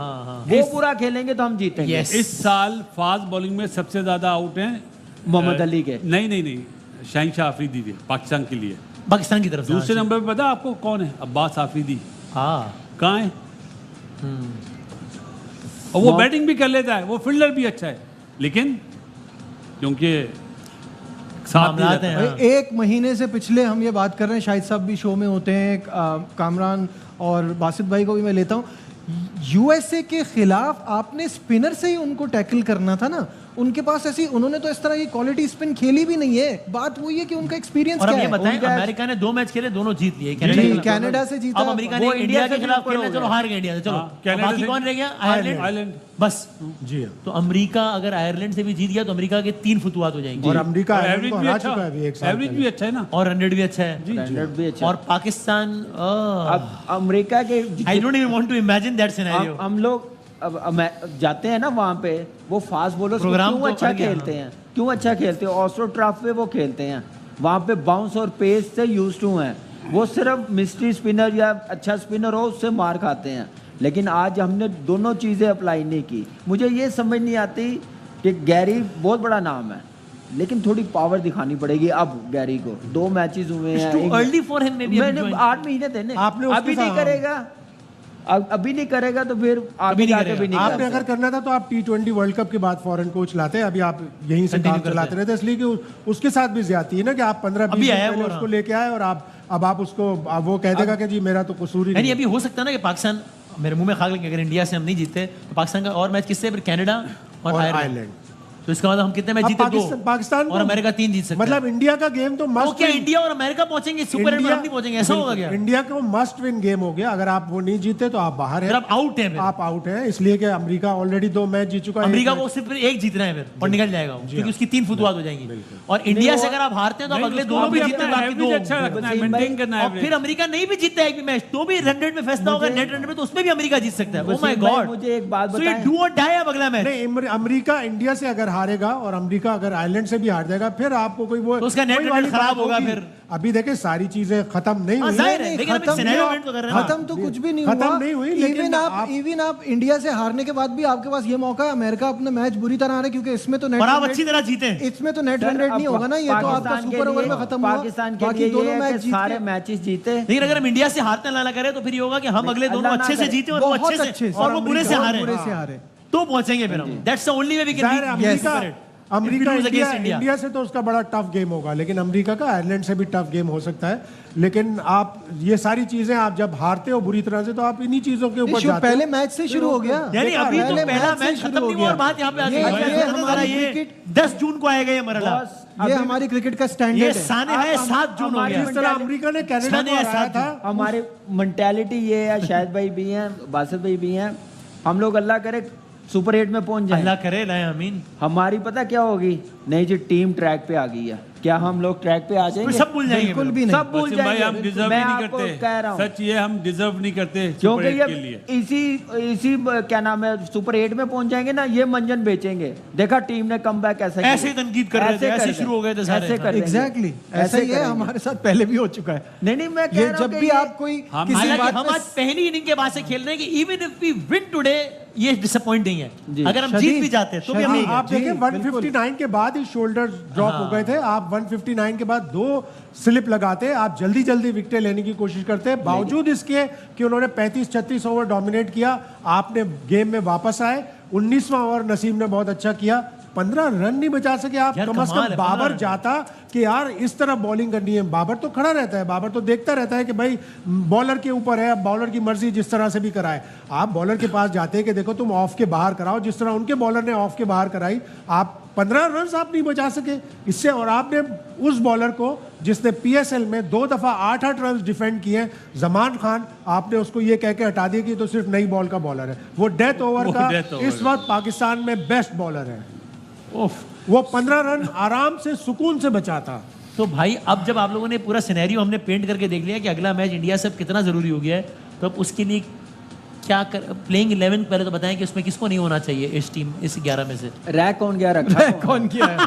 वो पूरा खेलेंगे तो हम जीतेंगे। इस साल फास्ट बॉलिंग में सबसे ज्यादा आउट हैं मोहम्मद अली के। नहीं, शहनशाह अफरीदी के पाकिस्तान के लिए, पाकिस्तान की तरफ। दूसरे नंबर पे पता आपको कौन है? अब्बास आफरीदी। कहाँ है? और वो बैटिंग भी कर लेता है, वो फील्डर भी अच्छा है, लेकिन क्योंकि एक महीने से पिछले हम ये बात कर रहे हैं, शाहिद साहब भी शो में होते हैं, कामरान और बासित भाई को भी मैं लेता हूँ। यूएसए के खिलाफ आपने स्पिनर से ही उनको टैकल करना था ना। उनके पास ऐसी, उन्होंने तो इस तरह की क्वालिटी स्पिन खेली भी नहीं है। बात वही है कि उनका एक्सपीरियंस क्या है। बताएं, अमेरिका ने 2 मैच खेले, दोनों जीत लिए। कनाडा से जीता। अब अमेरिका ने इंडिया के खिलाफ खेलना, चलो हार गए इंडिया से, चलो बाकी कौन रह गया? आयरलैंड। बस जी, तो अमेरिका अगर आयरलैंड से भी जीत गया तो अमेरिका के 3 फुतुहात हो जाएंगे। और अमेरिका एवरेज भी अच्छा है ना, और रन रेट भी अच्छा है। और पाकिस्तान, अमेरिका के, I don't even want to imagine that scenario. हम लोग अब जाते हैं ना वहाँ पे, वो फास्ट बॉलर्स क्यों अच्छा खेलते हैं, क्यों अच्छा खेलते हैं? ऑस्ट्रो ट्रफ पे वो खेलते हैं, वहाँ पे बाउंस और पेस से यूज टू हैं। वो सिर्फ मिस्ट्री स्पिनर या अच्छा स्पिनर हो उससे मार खाते हैं। लेकिन आज हमने दोनों चीज़ें अप्लाई नहीं की। मुझे ये समझ नहीं आती कि गैरी बहुत बड़ा नाम है, लेकिन थोड़ी पावर दिखानी पड़ेगी अब गैरी को। 2 मैचेस हुए हैं, 8 महीने देने, अभी नहीं करेगा, अभी नहीं करेगा तो फिर आगे जाके भी नहीं। आपने अगर करना था तो आप T20 वर्ल्ड कप के बाद फॉरेन कोच लाते। अभी आप यहीं से काम चलाते रहते, इसलिए कि उसके साथ भी ज्यादती है ना कि आप 15-20 दिन पहले उसको लेके आए और आप उसको वो कह देगा कि जी मेरा तो कसूर ही नहीं। अभी हो सकता है ना कि पाकिस्तान, मेरे मुंह में खाक लेंगे, अगर इंडिया से हम नहीं जीते तो पाकिस्तान का और मैच किससे? फिर कनाडा और आयरलैंड। तो इसका मतलब हम कितने मैच जीते? 2। पाकिस्तान और अमेरिका 3 जीत सकते हैं। मतलब इंडिया का गेम तो मस्ट। क्या इंडिया और अमेरिका पहुंचेंगे सुपर 8 में, हम नहीं पहुंचेंगे? ऐसा होगा क्या? इंडिया को मस्ट विन गेम हो गया। अगर आप वो नहीं जीते तो आप बाहर हैं, आप आउट हैं। आप आउट हैं, इसलिए कि अमेरिका ऑलरेडी 2 मैच जीत चुका है। अमेरिका को सिर्फ 1 जीतना है फिर और निकल जाएगा, क्योंकि उसकी 3 फुतुहात हो जाएंगी। और इंडिया से अगर आप हारते हैं तो आप अगले दोनों भी जीतते हैं, बाकी 2 अच्छा रखना है, मेंटेन करना है। और फिर अमेरिका नहीं भी जीतता है एक भी मैच तो भी रन रेट में फैसला होगा, नेट रन में, तो उसमें भी अमेरिका जीत सकता है। ओह माय गॉड, मुझे एक बात बताएं, सो ये डू और डाई अब अगला मैच। नहीं, अमेरिका इंडिया से अगर हारेगा और अमेरिका अगर आयरलैंड से भी हार जाएगा, फिर आपको कोई वो तो उसका नेट रन खराब होगा। फिर अभी देखे सारी चीजें खत्म नहीं हुई, खत्म तो कुछ भी नहीं हुआ, खत्म नहीं हुई। इवन आप इंडिया से हारने के बाद भी आपके पास ये मौका है, अमेरिका अपना मैच बुरी तरह हारे क्योंकि इसमें तो नेट अच्छी तरह जीते, इसमें तो नेट रन रेट नहीं होगा ना। ये तो आपका सुपर ओवर में खत्म हुआ, पाकिस्तान के बाकी दोनों मैच सारे मैचेस जीते। लेकिन अगर हम इंडिया से हारते ना करें तो फिर ये होगा कि हम अगले दोनों अच्छे से जीते और वो अच्छे से और वो बुरे से हारे तो पहुंचेंगे फिर हम। That's the only way we can. America India से तो उसका बड़ा टफ गेम होगा, लेकिन अमेरिका का आयरलैंड से भी टफ गेम हो सकता है। लेकिन आप ये सारी चीजें आप जब हारते हो बुरी तरह से तो आप इन्हीं चीजों के ऊपर जाते हो। पहले मैच से शुरू हो गया, यानी अभी तो पहला मैच खत्म नहीं हुआ और बात यहाँ पे आ गई। ये 10 जून को आएगा ये मरहला, ये हमारी क्रिकेट का स्टैंडर्ड है। साने है 7 जून हो गया। जिस तरह अमेरिका ने कनाडा को हराया था, हमारे मेंटालिटी ये है, शाहिद भाई भी हैं, बासित भाई भी हैं, हम लोग अल्लाह करे सुपर 8 में पहुंच जाए। अल्लाह करे ना आमीन। हमारी पता क्या होगी? नहीं जी, टीम ट्रैक पे आ गई है। क्या हम लोग ट्रैक पे आ जाएंगे? सब भूल जाएंगे, बिल्कुल भी नहीं, सब भूल जाएंगे। भाई हम डिजर्व मैं नहीं आपको करते, कह रहा हूं, सच ये हम डिजर्व नहीं करते क्योंकि ये इसी क्या नाम है, सुपर 8 में पहुंच जाएंगे ना, ये मंजन बेचेंगे। देखा टीम ने कमबैक कैसे, ऐसे ही तनकीद कर रहे थे, ऐसे शुरू हो गए थे सारे। एग्जैक्टली ऐसा ही है, हमारे साथ पहले भी हो चुका है। नहीं मैं कह रहा हूं जब भी आप कोई हम आज पहली इनिंग के बाद से खेल रहे हैं कि even if we win today ये डिसअपॉइंटिंग है। अगर हम जीत भी जाते तो भी हम नहीं आप देखें 159 के बाद ही शोल्डर ड्रॉप हो गए थे। आप 159 के बाद 2 स्लिप लगाते, आप जल्दी जल्दी विकेट लेने की कोशिश करते, बावजूद इसके कि उन्होंने 35-36 ओवर डोमिनेट किया, आपने गेम में वापस आए। 19वां ओवर नसीम ने बहुत अच्छा किया, 15 रन नहीं बचा सके आप। कम से कम बाबर जाता कि यार इस तरह बॉलिंग करनी है। बाबर तो खड़ा रहता है, बाबर तो देखता रहता है कि भाई बॉलर के ऊपर है, अब बॉलर की मर्जी जिस तरह से भी कराए। आप बॉलर के पास जाते हैं कि देखो तुम ऑफ के बाहर कराओ, जिस तरह उनके बॉलर ने ऑफ के बाहर कराई। आप 15 रन आप नहीं बचा सके इससे, और आपने उस बॉलर को जिसने पीएसएल में 2 दफा 8-8 रन डिफेंड किए, जमान खान, आपने उसको ये कह के हटा दिया कि तो सिर्फ नई बॉल का बॉलर है। वो डेथ ओवर का इस वक्त पाकिस्तान में बेस्ट बॉलर है। वो 15 रन आराम से सुकून से बचा था। तो भाई अब जब आप लोगों ने पूरा सिनेरियो हमने पेंट करके देख लिया कि अगला मैच इंडिया से कितना जरूरी हो गया है, तो अब उसके लिए क्या कर, प्लेइंग 11 पहले तो बताएं कि उसमें किसको नहीं होना चाहिए इस टीम, इस 11 में से। रैक कौन गया, रखा कौन किया है?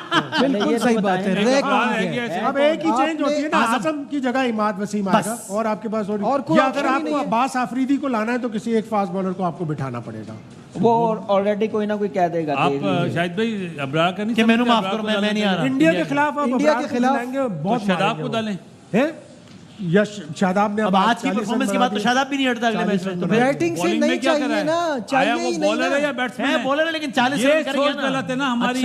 बिल्कुल सही बात है। रैक कौन गया? अब एक ही चेंज होती है ना, आजम की जगह इमाद वसीम आएगा और आपके पास और कोई, अगर आपको अब्बास आफरीदी को लाना है तो किसी एक फास्ट बॉलर को आपको बिठाना पड़ेगा। वो ऑलरेडी कोई ना कोई कह देगा। आप शायद भाई अब्रार का नहीं, मैंने माफ करो, मैं नहीं आ रहा। इंडिया के खिलाफ आप इंडिया के खिलाफ बहुत शादाब को डालें हैं या शादाब ने अब आज की परफॉर्मेंस के बाद तो शादाब भी नहीं हटता अगले मैच में। तो बैटिंग से नहीं चाहिए ना, चाहिए ही नहीं। बॉलर है या बैट्समैन है? बॉलर है लेकिन 40 रन करेंगे ना। सोच गलत है ना हमारी।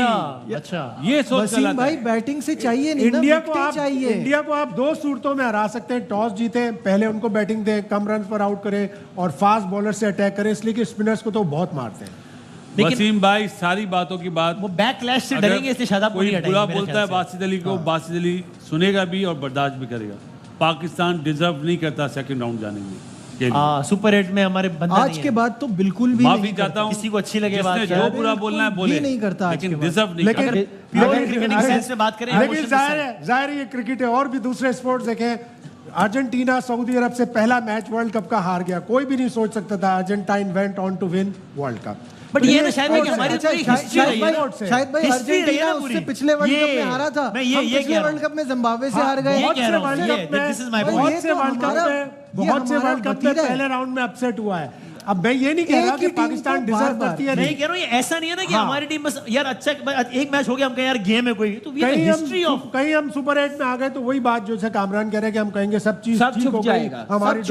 अच्छा ये सोच वसीम गलत भाई है। बैटिंग से चाहिए नहीं ना, इंडिया को आप 2 सूरतों में हरा सकते हैं। टॉस जीते, पहले उनको बैटिंग दें, कम रन पर आउट करें और फास्ट बॉलर से अटैक करें, इसलिए कि स्पिनर्स को तो बहुत मारते हैं। वसीम भाई सारी बातों की बात, वो बैकलैश से डरेंगे इसलिए शादाब को नहीं हटाएंगे। बुरा बोलता है बासित अली को, बासित अली सुनेगा भी और बर्दाश्त भी करेगा। पाकिस्तान डिजर्व नहीं करता सेकंड राउंड जाने में। सुपर 8 में हमारे बंदा आज के बाद तो बिल्कुल भी माफी चाहता हूँ, किसी को अच्छी लगे बात, जो बुरा बोलना है बोले, नहीं करता, लेकिन डिजर्व नहीं लेकिन करता। क्रिकेटिंग सेंस में बात करें, लेकिन जाहिर है ये क्रिकेट है। और भी दूसरे स्पोर्ट्स देखें, अर्जेंटीना सऊदी अरब से पहला मैच वर्ल्ड कप का हार गया। कोई भी नहीं सोच सकता था Argentine went on to win world cup. But ये ना शायद हमारी शायद भाई अर्जेंटीना उससे पिछले वर्ल्ड कप में हारा था। हम पिछले वर्ल्ड कप में जिम्बाब्वे से हार गए। बहुत से वर्ल्ड कप में पहले राउंड में अपसेट हुआ है। अब मैं ये नहीं कह रहा कि पाकिस्तान डिजर्व करती है, नहीं कह रहा हूँ, ऐसा नहीं है ना कि हमारी टीम बस यार अच्छा एक मैच हो गया हम कहें यार गेम है कोई, तो कहीं हम सुपर 8 में आ गए तो वही बात जो है कामरान कह रहे हैं कि हम कहेंगे सब चीज छुप जाएगा, हमारी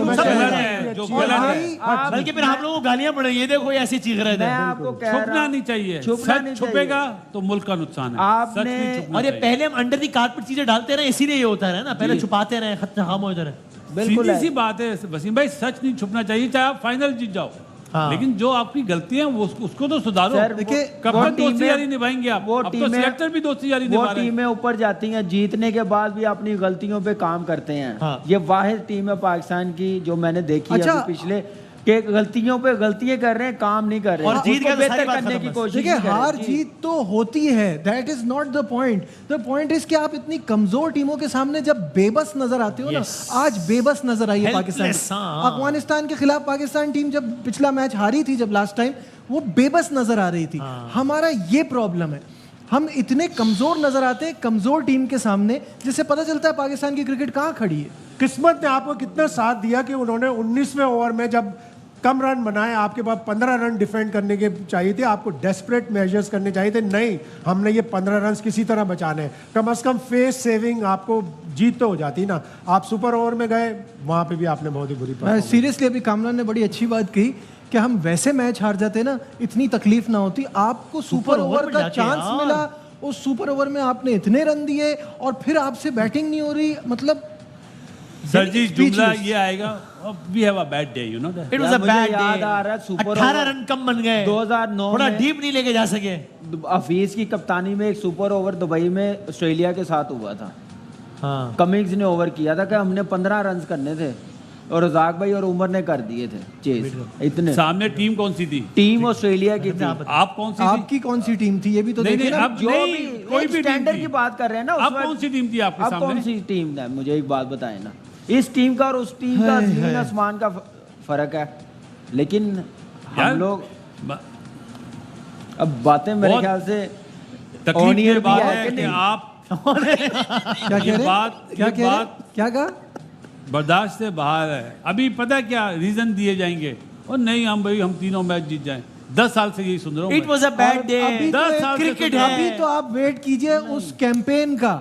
बल्कि फिर हम लोगों को गालियां पड़ेंगी, ये देखो ऐसी चीख रहे थे। छुपना नहीं चाहिए, सच छुपेगा तो मुल्क का नुकसान है। आपने और ये पहले हम अंडर दी कारपेट चीजें डालते रहे, इसीलिए ये होता है ना, पहले छुपाते रहे, खत्म हो जाए। सीधी सी बात है वसीम भाई, सच नहीं छुपना चाहिए, चाहे आप फाइनल जीत जाओ। लेकिन जो आपकी गलती है वो उसको तो सुधारो। देखिए कब तक दोस्ती यारी निभाएंगे आप? वो अब तो सिलेक्टर भी दोस्ती यारी निभा रहे हैं। टीमें ऊपर जाती हैं जीतने के बाद भी अपनी गलतियों पे काम करते हैं। ये वाहिद टीम है पाकिस्तान की जो मैंने देखी है पिछले के गलतियों पे गलतियां कर रहे हैं, काम नहीं कर रहे हैं, और जीत के बेहतर करने की कोशिश। देखिए हार जीत तो होती है, that is not the point. The point is कि आप इतनी कमजोर टीमों के सामने जब बेबस नजर आते हो ना, आज बेबस नजर आई है पाकिस्तान। अफगानिस्तान के खिलाफ पाकिस्तान टीम जब पिछला मैच हारी थी, जब लास्ट टाइम, वो बेबस नजर आ रही थी। हमारा ये प्रॉब्लम है, हम इतने कमजोर नजर आते हैं कमजोर टीम के सामने, जिससे पता चलता है पाकिस्तान की क्रिकेट कहाँ खड़ी है। किस्मत ने आपको कितना साथ दिया कि उन्होंने 19वें ओवर में जब कम रन बनाए, आपके पास 15 रन डिफेंड करने के चाहिए थे, आपको डेस्परेट मेजर्स करने चाहिए थे। नहीं, हमने ये 15 रन किसी तरह बचाने, कम से कम फेस सेविंग आपको जीत तो हो जाती ना। आप सुपर ओवर में गए, वहां पे भी आपने बहुत ही बुरी सीरियसली अभी कामरान ने बड़ी अच्छी बात कही कि हम वैसे मैच हार जाते ना, इतनी तकलीफ ना होती। आपको सुपर ओवर का चांस मिला, उस सुपर ओवर में आपने इतने रन दिए और फिर आपसे बैटिंग नहीं हो रही। मतलब सर जी जुमला ये आएगा, we have a bad day, you know that? It was a bad day। याद आ रहा है सुपर 18 रन कम बन गए 2009 थोड़ा डीप नहीं लेके जा सके। हफीज की कप्तानी में एक सुपर ओवर दुबई में ऑस्ट्रेलिया के साथ हुआ था। कमिंग्स ने ओवर किया था कि हमने 15 रन करने थे और रजाक भाई और उमर ने कर दिए थे चेज। इतने सामने टीम कौन सी थी? टीम ऑस्ट्रेलिया की थी। आप कौन सी? आपकी कौन सी टीम थी ये भी तो देखिए ना। जो भी कोई भी स्टैंडर्ड की बात कर रहे हैं ना, आप कौन सी टीम थी आपके सामने? कौन सी टीम है मुझे एक बात बताएं ना। इस टीम का और उस टीम का ज़मीन आसमान का फर्क है। लेकिन हम लोग अब बातें मेरे ख्याल से तकलीफ की बात है कि आप क्या कह रहे हैं? क्या कहा? बर्दाश्त से बाहर है। अभी पता क्या रीजन दिए जाएंगे, और नहीं हम भाई हम तीनों मैच जीत जाएं। 10 साल से यही सुन रहा हूँ it was a bad day. अभी 10 साल से क्रिकेट सुन रहा हूँ। अभी तो आप वेट कीजिए उस कैंपेन का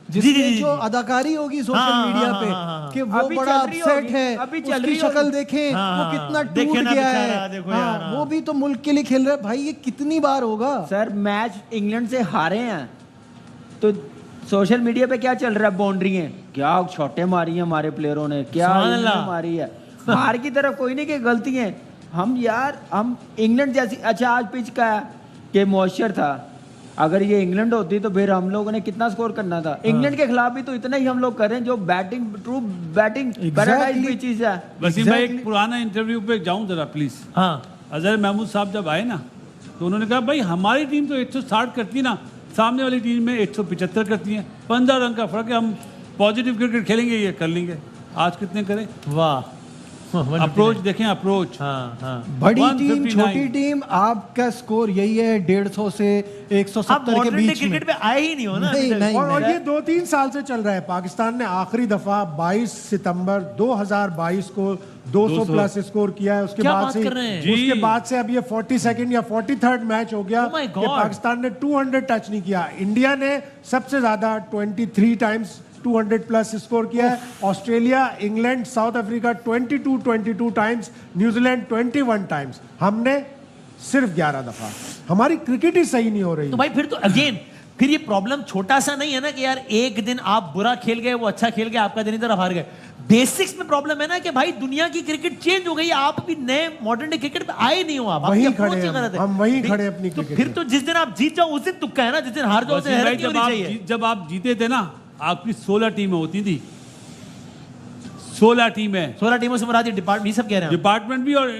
जिसमें जो अदाकारी होगी सोशल मीडिया पे कि वो अभी बड़ा चल रही अपसेट होगी, है, अभी चल उसकी रही शक्ल होगी। देखें वो कितना देखे टूट ना गया बेचारा, है। देखो यार, हाँ, वो भी तो मुल्क के लिए खेल रहा है भाई, ये कितनी बार होगा। सर मैच इंग्लैंड से हारे हैं तो सोशल मीडिया पे क्या चल रहा है, बाउंड्री है, क्या शॉटें मारी हैं हमारे प्लेयरों ने, क्या सुभान इन्होंने अल्लाह। मारी है। हार की तरफ कोई नहीं कि गलती है। हम इंग्लैंड जैसी, अच्छा आज पिच का है कि मॉइस्चर था, अगर ये इंग्लैंड होती तो फिर हम लोगों ने कितना स्कोर करना था। इंग्लैंड के खिलाफ भी तो इतना ही हम लोग कर रहे हैं जो बैटिंग, ट्रू बैटिंग पैराडाइज की चीज है। वसीम भाई एक पुराना इंटरव्यू पे जाऊं जरा प्लीज। हाँ अजहर महमूद साहब जब आए ना तो उन्होंने कहा भाई हमारी टीम तो 160 करती है ना, सामने वाली टीम में 175 करती है, 15 रन का फर्क है, हम पॉजिटिव क्रिकेट खेलेंगे, ये कर लेंगे। आज कितने करें? वाह, अप्रोच देखें, अप्रोच। हाँ हाँ। बड़ी टीम 159 छोटी टीम, आपका स्कोर यही है 150 से आप 170 के मॉडर्न डे बीच में। क्रिकेट पे आए ही नहीं हो ना नहीं, अभी तक। नहीं, और ये 2-3 साल से चल रहा है। पाकिस्तान ने आखिरी दफा 22 सितंबर 2022 को 200 प्लस स्कोर किया है। उसके क्या बाद बात से कर रहे हैं? जी। उसके बाद से अब ये 42nd या 43rd मैच हो गया Oh my कि God. पाकिस्तान ने 200 टच नहीं किया। इंडिया ने सबसे ज्यादा 23 टाइम्स 200 प्लस स्कोर किया है। Australia, England, south Africa 22 times, New Zealand 21 times, हमने सिर्फ 11 दफा। हमारी क्रिकेट ही सही नहीं हो रही। तो भाई फिर तो अगेन फिर ये प्रॉब्लम छोटा सा नहीं है ना कि यार एक दिन आप बुरा खेल गए, वो अच्छा खेल गए, आपका दिन इधर हार गए। बेसिक्स में प्रॉब्लम है ना कि भाई दुनिया की क्रिकेट चेंज हो गई, आप भी नए मॉडर्न डे क्रिकेट पे आए नहीं हो। आप वहीं आपकी approach खड़े ही हैं, गलत है। हम वहीं खड़े अपनी तो क्रिकेट फिर में। तो जिस दिन आप जीत जाओ उस दिन तुक्का है ना, जिस दिन हार जाओ उस दिन वसीम भाई हैरत नहीं होनी चाहिए। जब आप जीते थे ना, आपकी 16 टीमें होती थी, 16 टीमें, 16 टीमों से मुराद डिपार्टमेंट ये सब कह रहे हैं। डिपार्टमेंट भी और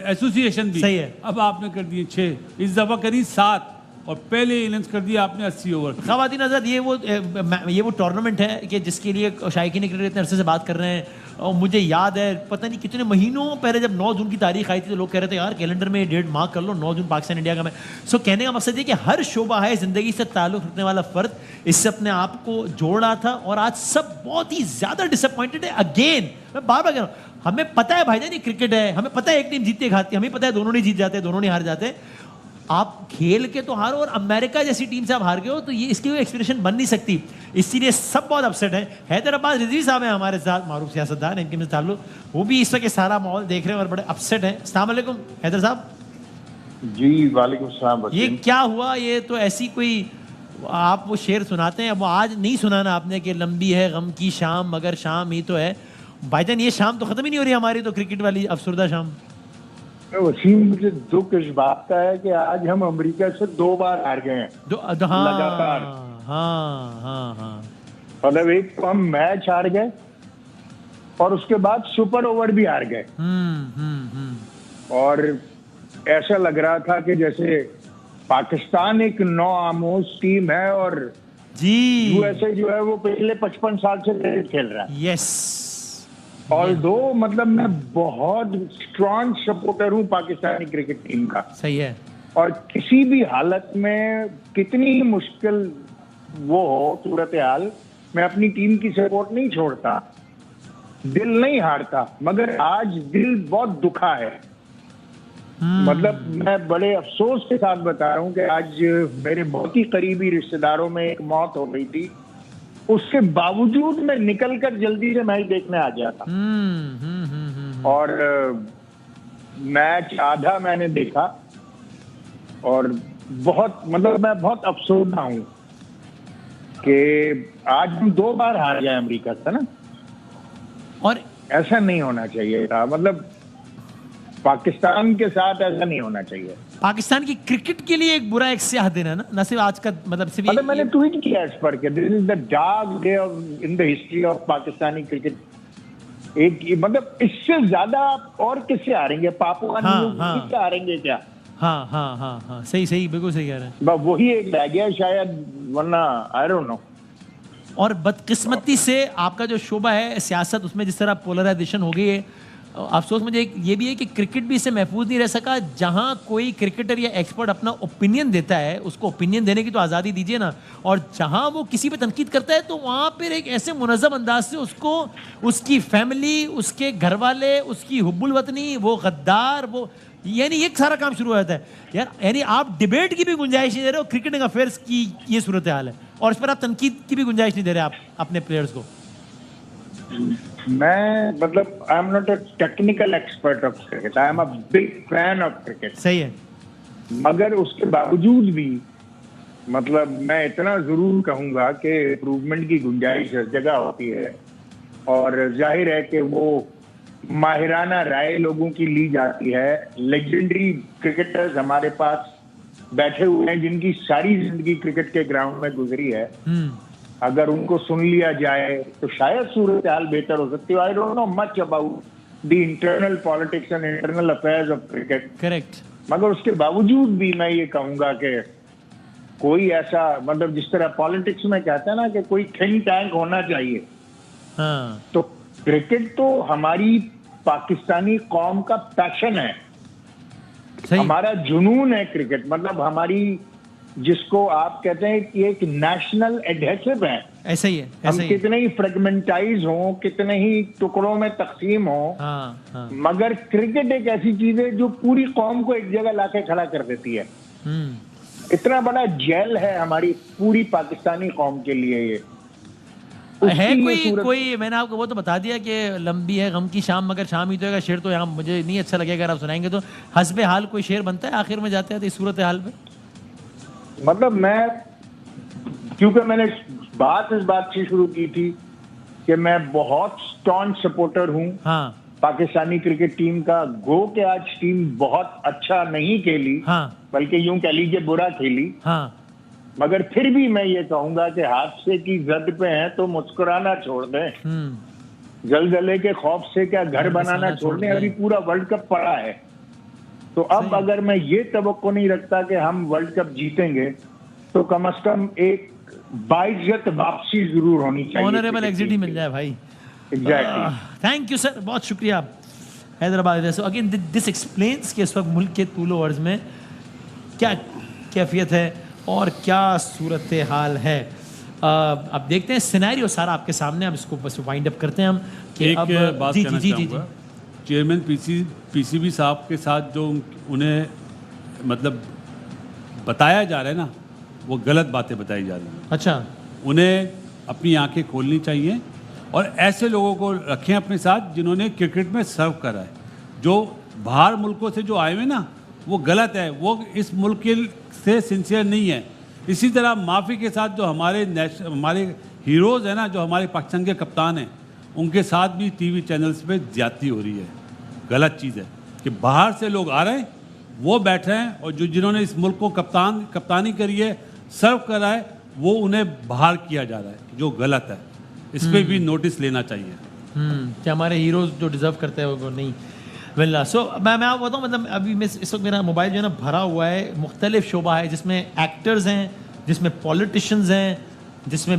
एसोसिएशन भी। सही है। अब आपने कर दिए 6, इस दफा करी 7 और पहले इनिंग्स कर दिया आपने 80 ओवर। खवातीन आज़ाद ये वो टूर्नामेंट है कि जिसके लिए शायकीन क्रिकेट इतने अरसे से बात कर रहे हैं। और मुझे याद है पता नहीं कितने महीनों पहले जब 9 जून की तारीख आई थी तो लोग कह रहे थे यार कैलेंडर में डेट मार्क कर लो, 9 जून पाकिस्तान इंडिया का मैच। सो कहने का मकसद ये कि हर शोबा है ज़िंदगी से ताल्लुक़ रखने वाला फ़र्द इससे अपने आप को जोड़ रहा था और आज सब बहुत ही ज़्यादा डिसअपॉइंटेड है। अगेन मैं बार बार कह रहा हूँ, हमें पता है भाईजान ये क्रिकेट है, हमें पता है एक टीम जीतती है खाती है, हमें पता है दोनों नहीं जीत जाते, दोनों नहीं हार जाते। आप खेल के तो हारो और अमेरिका जैसी टीम से आप हार गए हो तो ये इसकी कोई एक्सप्रेशन बन नहीं सकती। इसीलिए सब बहुत अपसेट है। हैदराबाद रिजवी साहब हैं हमारे साथ, मारूफ सियासतदान, इनके में ताल्लुक, वो भी इस वक्त सारा माहौल देख रहे हैं और बड़े अपसेट हैं। अस्सलाम वालेकुम हैदर साहब। जी वालेकुम सलाम। ये क्या हुआ? ये तो ऐसी कोई आप वो शेर सुनाते हैं, वो आज नहीं सुनाना आपने कि लंबी है गम की शाम मगर शाम ही तो है। भाईजान ये शाम तो खत्म ही नहीं हो रही हमारी तो, क्रिकेट वाली अफसरदा शाम। वसीम, मुझे दुख इस बात का है कि आज हम अमेरिका से 2 बार हार गए हैं लगातार। हाँ। मतलब एक तो हम मैच हार गए और उसके बाद सुपर ओवर भी हार गए। और ऐसा लग रहा था कि जैसे पाकिस्तान एक नौ आमोज टीम है और जी यूएसए जो है वो पिछले 55 साल से क्रिकेट खेल रहा है। यस। और दो मतलब मैं बहुत स्ट्रॉन्ग सपोर्टर हूँ पाकिस्तानी क्रिकेट टीम का। सही है। और किसी भी हालत में कितनी ही मुश्किल वो हो सूरत हाल, मैं अपनी टीम की सपोर्ट नहीं छोड़ता, दिल नहीं हारता, मगर आज दिल बहुत दुखा है। मतलब मैं बड़े अफसोस के साथ बता रहा हूँ कि आज मेरे बहुत ही करीबी रिश्तेदारों में एक मौत हो गई थी, उसके बावजूद मैं निकलकर जल्दी से मैच देखने आ गया था। और मैच आधा मैंने देखा और बहुत मतलब मैं बहुत अफसोसदा हूँ कि आज हम 2 बार हार गए अमेरिका से ना। और ऐसा नहीं होना चाहिए था, मतलब पाकिस्तान के साथ ऐसा नहीं होना चाहिए। पाकिस्तान की क्रिकेट के लिए एक बुरा एक स्याह दिन है ना, न सिर्फ आज का, मतलब सिर्फ मतलब मैंने ट्वीट किया इस पर कि this is the dark day in the history of Pakistani cricket. एक मतलब इससे ज्यादा और किससे हारेंगे? पापुआ न्यू गिनी से हारेंगे क्या? हाँ, सही बिल्कुल सही कह रहे हैं। बस वही एक रह गया शायद, वरना आई डोंट नो। और बदकिस्मती से आपका जो शोबा है सियासत, उसमें जिस तरह पोलराइजेशन हो गई है, अफसोस मुझे ये भी है कि क्रिकेट भी इससे महफूज नहीं रह सका। जहां कोई क्रिकेटर या एक्सपर्ट अपना ओपिनियन देता है, उसको ओपिनियन देने की तो आज़ादी दीजिए ना, और जहां वो किसी पे तनकीद करता है तो वहां पर एक ऐसे मुनज़्ज़म अंदाज से उसको, उसकी फैमिली, उसके घर वाले, उसकी हुब्बुल वतनी, वो गद्दार, वो यानी ये सारा काम शुरू हो जाता है यार। यानी आप डिबेट की भी गुंजाइश नहीं दे रहे हो, क्रिकेटिंग अफेयर्स की ये सूरत हाल है, और इस पर आप तनकीद की भी गुंजाइश नहीं दे रहे आप अपने प्लेयर्स को। मैं मतलब I am not a technical expert of cricket, I am a big fan of cricket. सही है। मगर उसके बावजूद भी मतलब मैं इतना जरूर कहूंगा कि इम्प्रूवमेंट की गुंजाइश हर जगह होती है, और जाहिर है कि वो माहिराना राय लोगों की ली जाती है। लेजेंडरी क्रिकेटर्स हमारे पास बैठे हुए हैं जिनकी सारी जिंदगी क्रिकेट के ग्राउंड में गुजरी है। अगर उनको सुन लिया जाए तो शायद सूरत हाल बेहतर हो सकती है। आई don't no much about the internal politics and internal affairs of cricket. Correct. मगर उसके बावजूद भी मैं ये कहूंगा कि कोई ऐसा मतलब जिस तरह पॉलिटिक्स में कहते हैं ना कि कोई थिंक टैंक होना चाहिए। हाँ। तो क्रिकेट तो हमारी पाकिस्तानी कौम का पैशन है, हमारा जुनून है क्रिकेट। मतलब हमारी जिसको आप कहते हैं कि एक नेशनल एडहेसिव है। ऐसा ही है। हम कितने ही फ्रेगमेंटाइज हों, कितने ही टुकड़ों में तकसीम हो, मगर क्रिकेट एक ऐसी चीज है जो पूरी कौम को एक जगह लाके खड़ा कर देती है। इतना बड़ा जेल है हमारी पूरी पाकिस्तानी कौम के लिए। ये है कोई मैंने आपको वो तो बता दिया कि लंबी है गम की शाम मगर शाम ही तो है। शेर तो यहाँ मुझे नहीं अच्छा लगेगा अगर आप सुनाएंगे तो। हस्बे हाल कोई शेर बनता है आखिर में जाते हैं इस सूरत हाल पे? मतलब मैं क्योंकि मैंने इस बात से शुरू की थी कि मैं बहुत स्टॉन्च सपोर्टर हूँ पाकिस्तानी क्रिकेट टीम का। गो के आज टीम बहुत अच्छा नहीं खेली, बल्कि यूं कह लीजिए बुरा खेली, मगर फिर भी मैं ये कहूंगा कि हादसे की जद पे हैं तो मुस्कुराना छोड़ दें। जलजले के खौफ से क्या घर बनाना छोड़ दें। अभी पूरा वर्ल्ड कप पड़ा है, तो अब अगर मैं ये तवक्को नहीं रखता कि हम वर्ल्ड कप जीतेंगे तो कम से कम एक बाइज्जत वापसी जरूर होनी चाहिए। ऑनरेबल एग्जिट ही मिल जाए भाई। एग्जैक्टली। थैंक यू सर, बहुत शुक्रिया। Hyderabad so again this explains कि इस वक्त मुल्क के तूलो अर्ज में क्या कैफियत है और क्या सूरत हाल है। अब देखते हैं सिनेरियो सारा आपके सामने। अब इसको बस वाइंड अप करते हैं हम कि एक अब बात कहना चाहूँगा। चेयरमैन पीसीबी साहब के साथ जो उन्हें मतलब बताया जा रहा है ना, वो गलत बातें बताई जा रही हैं। अच्छा। उन्हें अपनी आंखें खोलनी चाहिए और ऐसे लोगों को रखें अपने साथ जिन्होंने क्रिकेट में सर्व करा है। जो बाहर मुल्कों से जो आए हुए ना, वो गलत है, वो इस मुल्क के से सिंसियर नहीं है। इसी तरह माफ़ी के साथ जो हमारे हीरोज़ हैं ना, जो हमारे पाकिस्तान के कप्तान हैं, उनके साथ भी टीवी चैनल्स पे ज्यादती हो रही है। गलत चीज़ है कि बाहर से लोग आ रहे हैं, वो बैठ रहे हैं, और जो जिन्होंने इस मुल्क को कप्तानी करी है, सर्व करा है, वो उन्हें बाहर किया जा रहा है, जो गलत है। इस पर भी नोटिस लेना चाहिए कि हमारे हीरोज़ जो डिज़र्व करते हैं वो नहीं। वेल सो मैं आपको बताऊँ, मतलब अभी मैं इस वक्त मेरा मोबाइल जो है ना भरा हुआ है, मुख्तलिफ शोबा है, जिसमें एक्टर्स हैं, जिसमें पॉलिटिशियंस हैं, जिसमें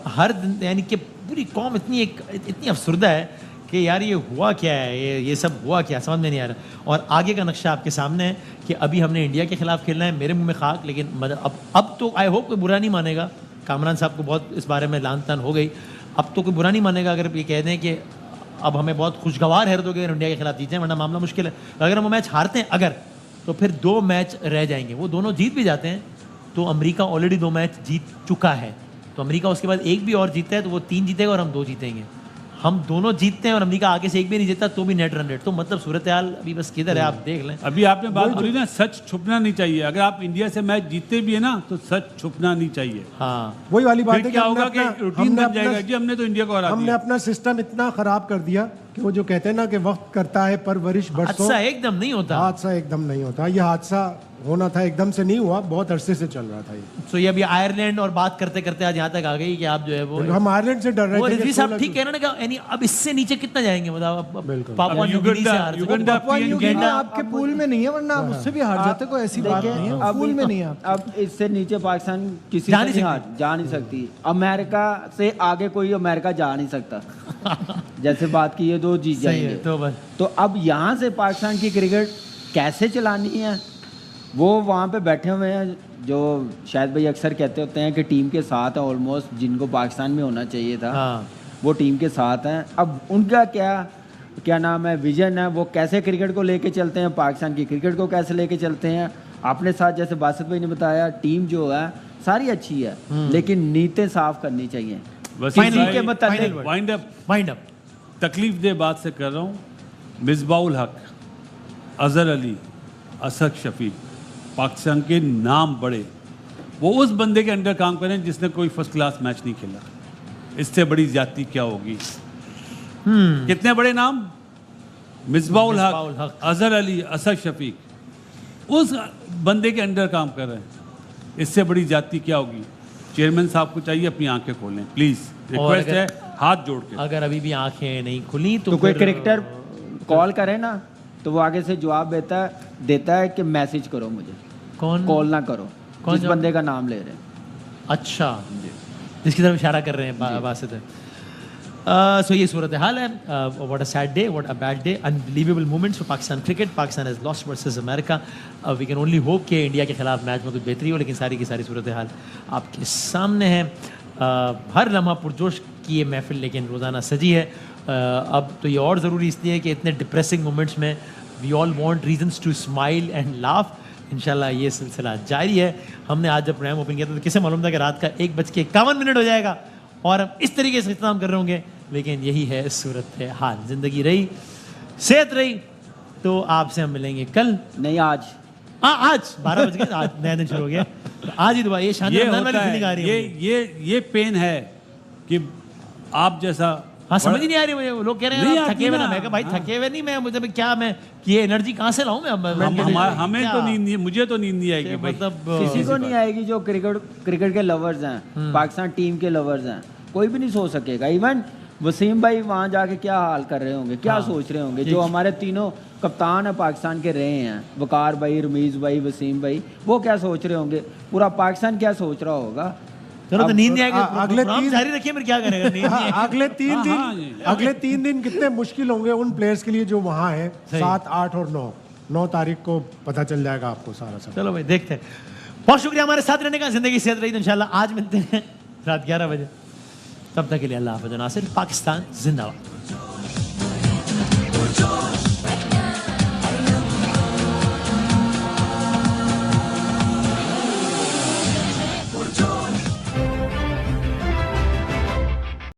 हर यानी कि पूरी कौम इतनी अफसरदा है कि यार ये हुआ क्या है, ये सब हुआ क्या, समझ में नहीं आ रहा। और आगे का नक्शा आपके सामने है कि अभी हमने इंडिया के खिलाफ खेलना है। मेरे मुंह में खाक, लेकिन मतलब अब तो आई होप कोई बुरा नहीं मानेगा। कामरान साहब को बहुत इस बारे में लान तान हो गई, अब तो कोई बुरा नहीं मानेगा अगर ये कह दें कि अब हमें बहुत खुशगवार है दोगे इंडिया के खिलाफ जीते हैं, वरना मामला मुश्किल है। अगर हम वो मैच हारते हैं अगर, तो फिर 2 मैच रह जाएंगे। वो दोनों जीत भी जाते हैं तो अमेरिका ऑलरेडी 2 मैच जीत चुका है, तो अमेरिका उसके बाद एक भी और जीता है तो वो 3 जीतेगा और हम 2 जीतेंगे। हम दोनों जीतते हैं और अमेरिका आगे से एक भी नहीं जीता तो भी नेट रन रेट। तो मतलब सूरत हाल अभी बस किधर है आप देख लें। अभी आपने बात बोली ना, सच छुपना नहीं चाहिए। अगर आप इंडिया से मैच जीतते भी है ना, तो सच छुपना नहीं चाहिए। हाँ, वही वाली बात है। क्या होगा कि रूटीन बन जाएगा कि हमने तो इंडिया को हरा दिया। हमने अपना सिस्टम इतना खराब कर दिया कि वो जो कहते हैं ना कि वक्त करता है परवरिश बरसों, हादसा एकदम नहीं होता। हादसा एकदम नहीं होता। ये हादसा होना था, एकदम से नहीं हुआ, बहुत अरसे से चल रहा था ये। तो ये अभी आयरलैंड और बात करते करते आज यहाँ तक आ गई कि आप जो है वो, हम आयरलैंड से डर रहे थे। रिजवी साहब ठीक कह रहे हैं, अब इससे नीचे कितना जाएंगे, मतलब पापुआ न्यूगिनी से हार यूगांडा आपके पूल में नहीं है, वरना आप उससे भी हार जाते। कोई ऐसी बात नहीं है, पूल में नहीं है। अब इससे नीचे पाकिस्तान किसी जा नहीं सकती। अमेरिका से आगे कोई अमेरिका जा नहीं सकता। जैसे बात की, ये 2 जीत जाएंगे तो अब यहाँ से पाकिस्तान की क्रिकेट कैसे चलानी है, वो वहाँ पे बैठे हुए हैं जो शायद भाई अक्सर कहते होते हैं कि टीम के साथ है ऑलमोस्ट, जिनको पाकिस्तान में होना चाहिए था वो टीम के साथ हैं। अब उनका क्या, क्या नाम है विजन है, वो कैसे क्रिकेट को लेके चलते हैं, पाकिस्तान की क्रिकेट को कैसे लेके चलते हैं। अपने साथ जैसे बासित भाई ने बताया, टीम जो है सारी अच्छी है, लेकिन नीयतें साफ करनी चाहिए। वाइंड अप तकलीफ दे बात से कर रहा हूँ। मिसबाउल हक, अजहर अली, असद शफीक, पाकिस्तान के नाम बड़े, वो उस बंदे के अंडर काम करें जिसने कोई फर्स्ट क्लास मैच नहीं खेला। इससे बड़ी ज्यादती क्या होगी? कितने बड़े नाम, मिसबाउल हक, अजहर अली, असद शफीक, उस बंदे के अंडर काम कर रहे हैं। इससे बड़ी ज्यादती क्या होगी? चेयरमैन साहब को चाहिए अपनी आंखें खोलें प्लीज, रिक्वेस्ट है हाथ जोड़ के। अगर अभी भी आंखें नहीं खुली तो कोई क्रिकेटर कॉल करे ना, तो वो आगे से जवाब देता है कि मैसेज करो मुझे, कौन कॉल ना करो, जिस बंदे का नाम ले रहे हैं। अच्छा, जिसकी तरफ इशारा कर रहे हैं बासित है। सो ये सूरत हाल है। What a sad day, what a bad day, unbelievable moments for Pakistan cricket. Pakistan has lost versus America. We can only hope कि इंडिया के खिलाफ मैच में कुछ बेहतरी हो, लेकिन सारी की सारी सूरत हाल आपके सामने है। हर लम्हा पुरजोश की ये महफिल लेकिन रोज़ाना सजी है। अब तो ये और ज़रूरी इसलिए कि इतने डिप्रेसिंग मोमेंट्स में we all want reasons to smile and laugh. इंशाल्लाह ये सिलसिला जारी है। हमने आज जब प्रोग्राम ओपन किया था तो किसे मालूम था कि रात का 1:51 हो जाएगा और हम इस तरीके से इख्तिताम कर रहे होंगे, लेकिन यही है सूरत हाल। ज़िंदगी रही, सेहत रही, तो आपसे हम मिलेंगे कल, नहीं आज। आज 12 बज गए, आज नया दिन शुरू हो गया, तो आज ही दुआ ये शानदार वाली फीलिंग आ रही है। ये पेन है कि आप जैसा, हाँ समझ ही नहीं आ रही मुझे। लोग कह रहे हैं आप थके हुए ना, मैं कहा भाई थके हुए नहीं, मैं मुझे क्या, मैं ये एनर्जी कहाँ से लाऊं मैं? हमें तो नींद नहीं, मुझे तो नींद नहीं आएगी भाई। मतलब किसी को नहीं आएगी जो क्रिकेट के लवर्स हैं, पाकिस्तान टीम के लवर्स हैं, कोई भी नहीं सो सकेगा। इवन वसीम भाई वहाँ जाके क्या हाल कर रहे होंगे, क्या सोच रहे होंगे, जो हमारे तीनों कप्तान है पाकिस्तान के रहे हैं, वकार भाई, रमीज भाई, वसीम भाई, वो क्या सोच रहे होंगे, पूरा पाकिस्तान क्या सोच रहा होगा। चलो तो नींद नहीं आएगी, अगले जारी रखिए, फिर क्या करेगा? नींद नहीं आएगी। अगले तीन दिन कितने मुश्किल होंगे उन प्लेयर्स के लिए जो वहाँ है। 7, 8 और 9 तारीख को पता चल जाएगा आपको सारा सब। चलो भाई देखते हैं। बहुत शुक्रिया हमारे साथ रहने का। जिंदगी सेहत रही तो इंशाल्लाह आज मिलते हैं रात 11 बजे। तब तक के लिए अल्लाह हाफ़िज़। नासिर, पाकिस्तान जिंदाबाद।